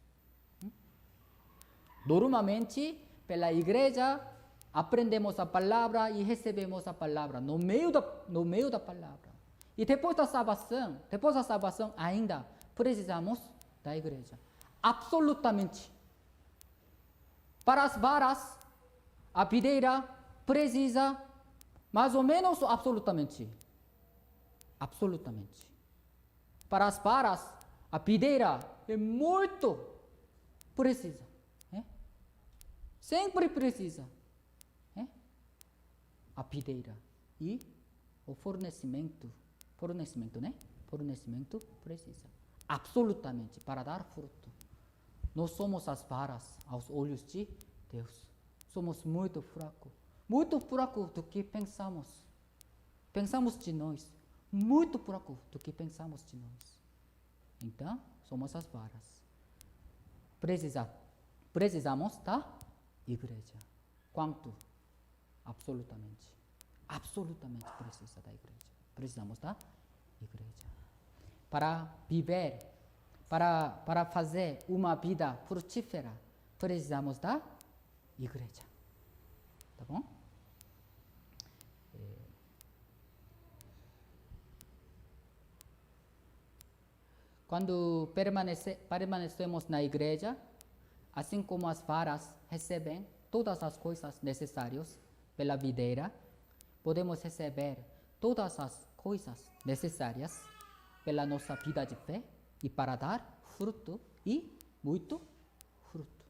Normalmente, pela igreja, aprendemos a palavra e recebemos a palavra no meio da palavra. E depois da salvação, ainda precisamos da igreja. Absolutamente. Para as varas, a videira precisa mais ou menos absolutamente. Absolutamente. Para as varas, a videira é muito precisa. Sempre precisa. A videira e o fornecimento, né? Fornecimento precisa. Absolutamente, para dar fruto. Nós somos as varas aos olhos de Deus. Somos muito fracos. Muito fracos do que pensamos. Pensamos de nós. Muito fracos do que pensamos de nós. Então, somos as varas. Precisamos da igreja. Quanto? Absolutamente. Absolutamente precisa da igreja. Precisamos da igreja. Para viver, para fazer uma vida frutífera, precisamos da igreja. Tá bom? Quando permanecemos na igreja, assim como as varas recebem todas as coisas necessárias pela videira, podemos receber todas as coisas necessárias pela nossa vida de fé e para dar fruto e muito fruto.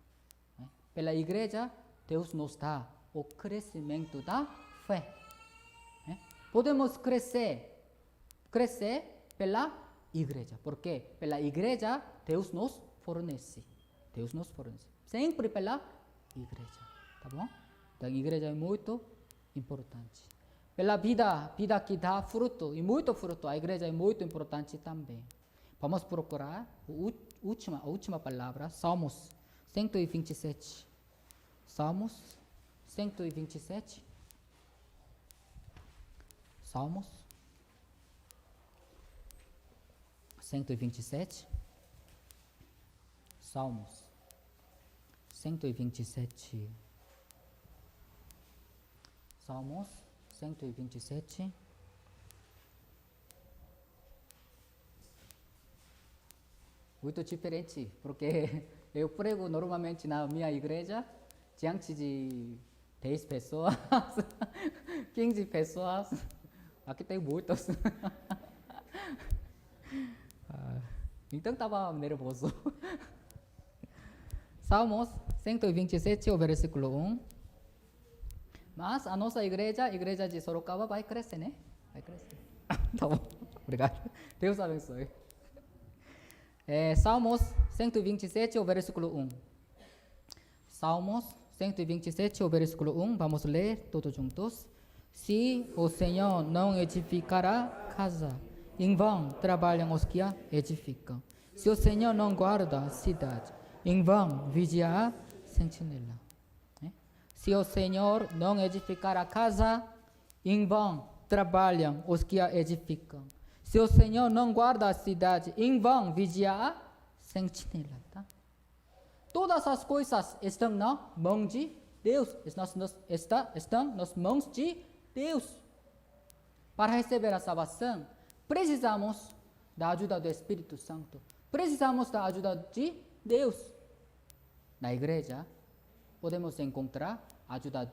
Pela igreja, Deus nos dá o crescimento da fé. Podemos crescer pela igreja, porque pela igreja Deus nos fornece. Deus nos fornece. Sempre pela igreja, tá bom? Então, a igreja é muito importante. Pela vida que dá fruto, e muito fruto, a igreja é muito importante também. Vamos procurar a última palavra, Salmos 127. Salmos 127. Salmos 127. Salmos 127. Salmos 127. Muito diferente, porque eu prego normalmente na minha igreja diante de 10 pessoas, 15 pessoas. Aqui tem muitos. Então estava nervoso. Salmos 127, o versículo 1. Mas a nossa igreja, a igreja de Sorocaba, vai crescer, né? Vai crescer. Tá bom, obrigado. Deus abençoe. Salmos 127, o versículo 1. Salmos 127, o versículo 1. Vamos ler todos juntos. Se o Senhor não edificará casa, em vão trabalham os que a edificam. Se o Senhor não guarda a cidade, em vão vigia a sentinela. Se o Senhor não edificar a casa, em vão trabalham os que a edificam. Se o Senhor não guarda a cidade, em vão vigia a sentinela. Tá? Todas as coisas estão na mão de Deus. Estão nas mãos de Deus. Para receber a salvação, precisamos da ajuda do Espírito Santo. Precisamos da ajuda de Deus. Na igreja, podemos encontrar a ajuda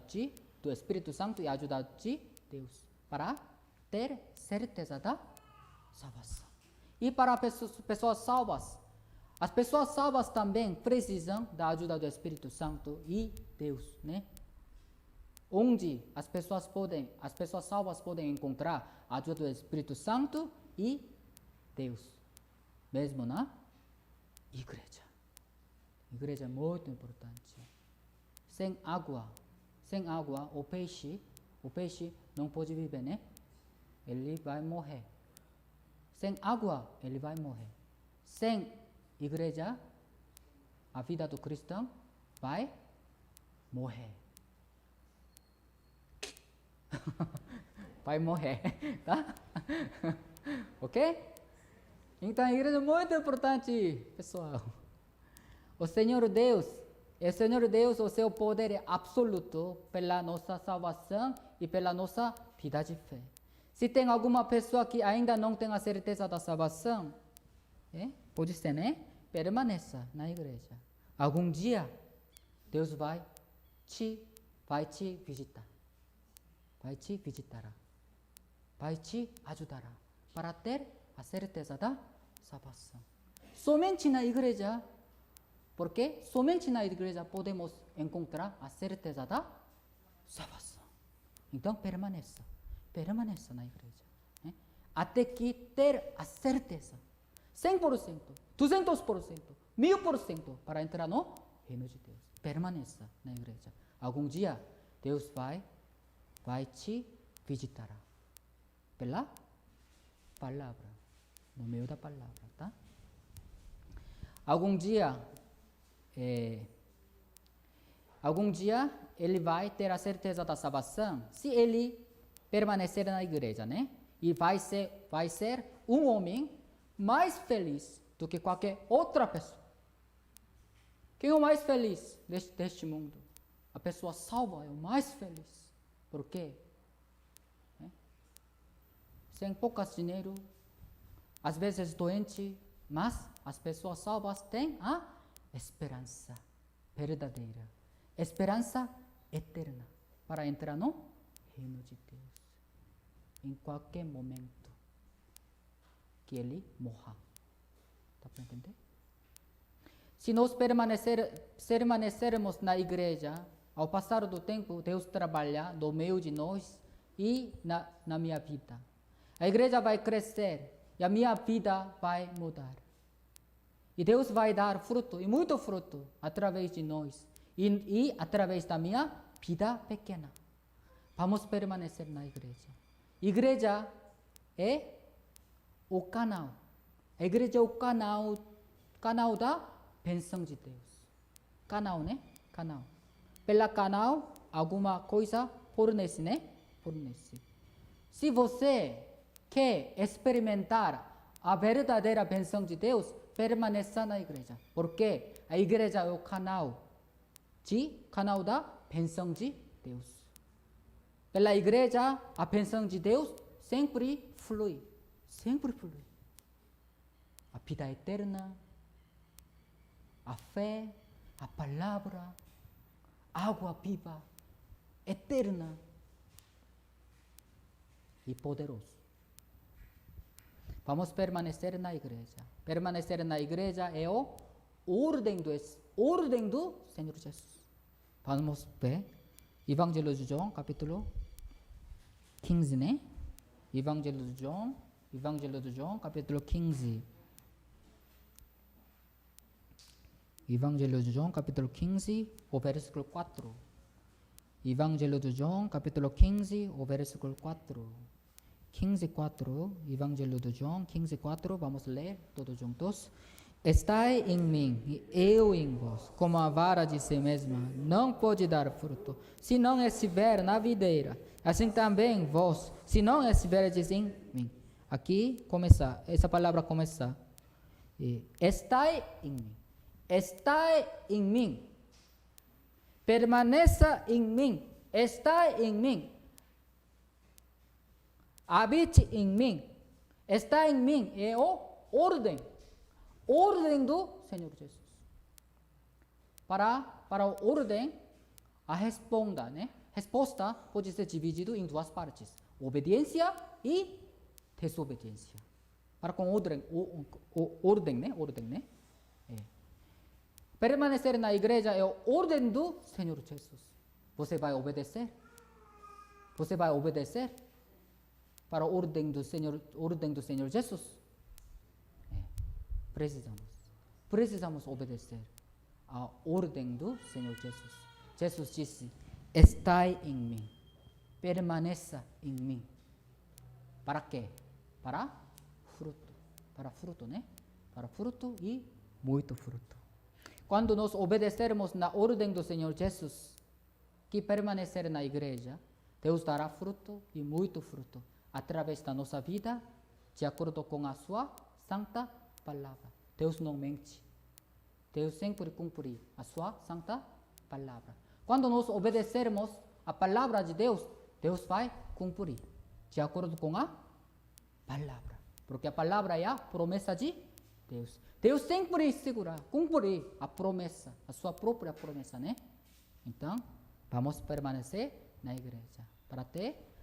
do Espírito Santo e a ajuda de Deus para ter certeza da salvação. E para pessoas salvas, as pessoas salvas também precisam da ajuda do Espírito Santo e Deus, né? onde as pessoas salvas podem encontrar a ajuda do Espírito Santo e Deus, mesmo na igreja. Igreja é muito importante. Sem água, o peixe não pode viver, né? Ele vai morrer. Sem água, ele vai morrer. Sem igreja, a vida do cristão vai morrer. Vai morrer, tá? Ok? Então a igreja é muito importante, pessoal. O Senhor Deus, o seu poder é absoluto pela nossa salvação e pela nossa vida de fé. Se tem alguma pessoa que ainda não tem a certeza da salvação, pode ser, né? Permaneça na igreja. Algum dia, Deus vai te visitar. Vai te visitará. Vai te ajudará para ter a certeza da salvação. Somente na igreja, porque somente na igreja podemos encontrar a certeza da salvação. Então permaneça na igreja. Até que ter a certeza, 100%, 200%, 1000% para entrar no reino de Deus. Permaneça na igreja. Algum dia Deus vai te visitará. Pela palavra, no meio da palavra, tá? Algum dia ele vai ter a certeza da salvação se ele permanecer na igreja, né? E vai ser um homem mais feliz do que qualquer outra pessoa. Quem é o mais feliz deste mundo? A pessoa salva é o mais feliz. Por quê? Sem poucas dinheiro, às vezes doente, mas as pessoas salvas têm a esperança verdadeira, esperança eterna para entrar no reino de Deus. Em qualquer momento que ele morra. Dá para entender? Se nós permanecermos na igreja, ao passar do tempo, Deus trabalha no meio de nós e na minha vida. A igreja vai crescer e a minha vida vai mudar. E Deus vai dar fruto, e muito fruto, através de nós e através da minha vida pequena. Vamos permanecer na igreja. Igreja é o canal. A igreja é o canal da bênção de Deus. Canal, né? Canal. Pela canal, alguma coisa fornece, né? Fornece. Se você quer experimentar a verdadeira bênção de Deus, permaneça na igreja. Porque a igreja é o canal da bênção de Deus. Pela igreja, a bênção de Deus sempre flui. Sempre flui. A vida eterna, a fé, a palavra, água viva, eterna e poderoso. Vamos permanecer na igreja. Permanecer na igreja é a ordem do Senhor Jesus. Vamos ver. Evangelho de João, capítulo 15, né? Evangelho de João, capítulo 15. Evangelho de João, capítulo 15, o versículo 4. Evangelho de João, capítulo 15, o versículo 4. 15:4, Evangelho de João, 15:4, vamos ler todos juntos. Estai em mim e eu em vós, como a vara de si mesma não pode dar fruto, se não estiver na videira. Assim também vós, se não estiverdes em mim. Aqui começa, essa palavra começa. Estai em mim. Estai em mim. Permaneça em mim. Estai em mim. Habite em mim. Está em mim é a ordem do Senhor Jesus. Para a ordem, a resposta pode ser dividida em duas partes: obediência e desobediência. Para com ordem, Permanecer na igreja é a ordem do Senhor Jesus. Você vai obedecer? Você vai obedecer para a ordem do Senhor Jesus? Precisamos obedecer a ordem do Senhor Jesus. Jesus disse: estai em mim, permaneça em mim. Para quê? Para fruto. Para fruto, né? Para fruto e muito fruto. Quando nós obedecermos na ordem do Senhor Jesus, que permanecer na igreja, Deus dará fruto e muito fruto através da nossa vida, de acordo com a sua santa palavra. Deus não mente. Deus sempre cumpre a sua santa palavra. Quando nós obedecermos a palavra de Deus, Deus vai cumprir de acordo com a palavra. Porque a palavra é a promessa de Deus. Deus sempre segura, cumprir a promessa, a sua própria promessa, né? Então, vamos permanecer na igreja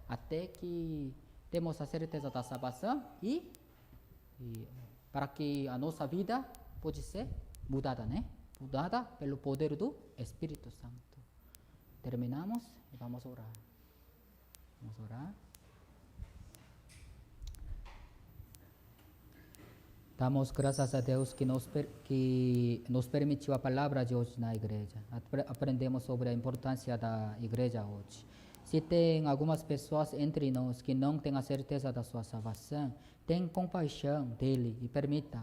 até que temos a certeza da salvação e para que a nossa vida pode ser mudada, né? Mudada pelo poder do Espírito Santo. Terminamos e vamos orar. Vamos orar. Damos graças a Deus que nos permitiu a palavra de hoje na igreja. Aprendemos sobre a importância da igreja hoje. Se tem algumas pessoas entre nós que não têm a certeza da sua salvação, tenha compaixão dele e permita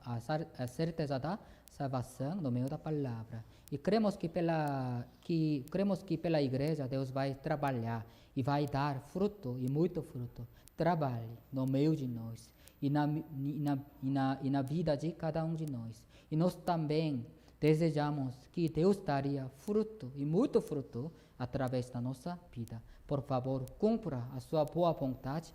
a certeza da salvação no meio da palavra. E cremos que pela igreja Deus vai trabalhar e vai dar fruto e muito fruto. Trabalhe no meio de nós e na vida de cada um de nós. E nós também desejamos que Deus daria fruto e muito fruto através da nossa vida. Por favor, cumpra a sua boa vontade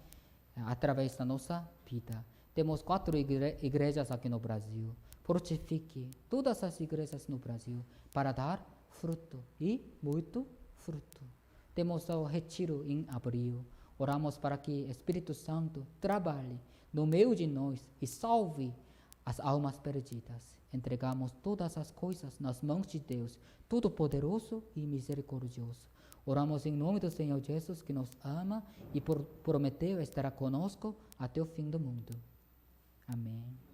através da nossa vida. Temos 4 igrejas aqui no Brasil. Fortifique todas as igrejas no Brasil para dar fruto e muito fruto. Temos o retiro em abril. Oramos para que o Espírito Santo trabalhe no meio de nós e salve as almas perdidas. Entregamos todas as coisas nas mãos de Deus, Todo-Poderoso e Misericordioso. Oramos em nome do Senhor Jesus, que nos ama e prometeu estar conosco até o fim do mundo. Amém.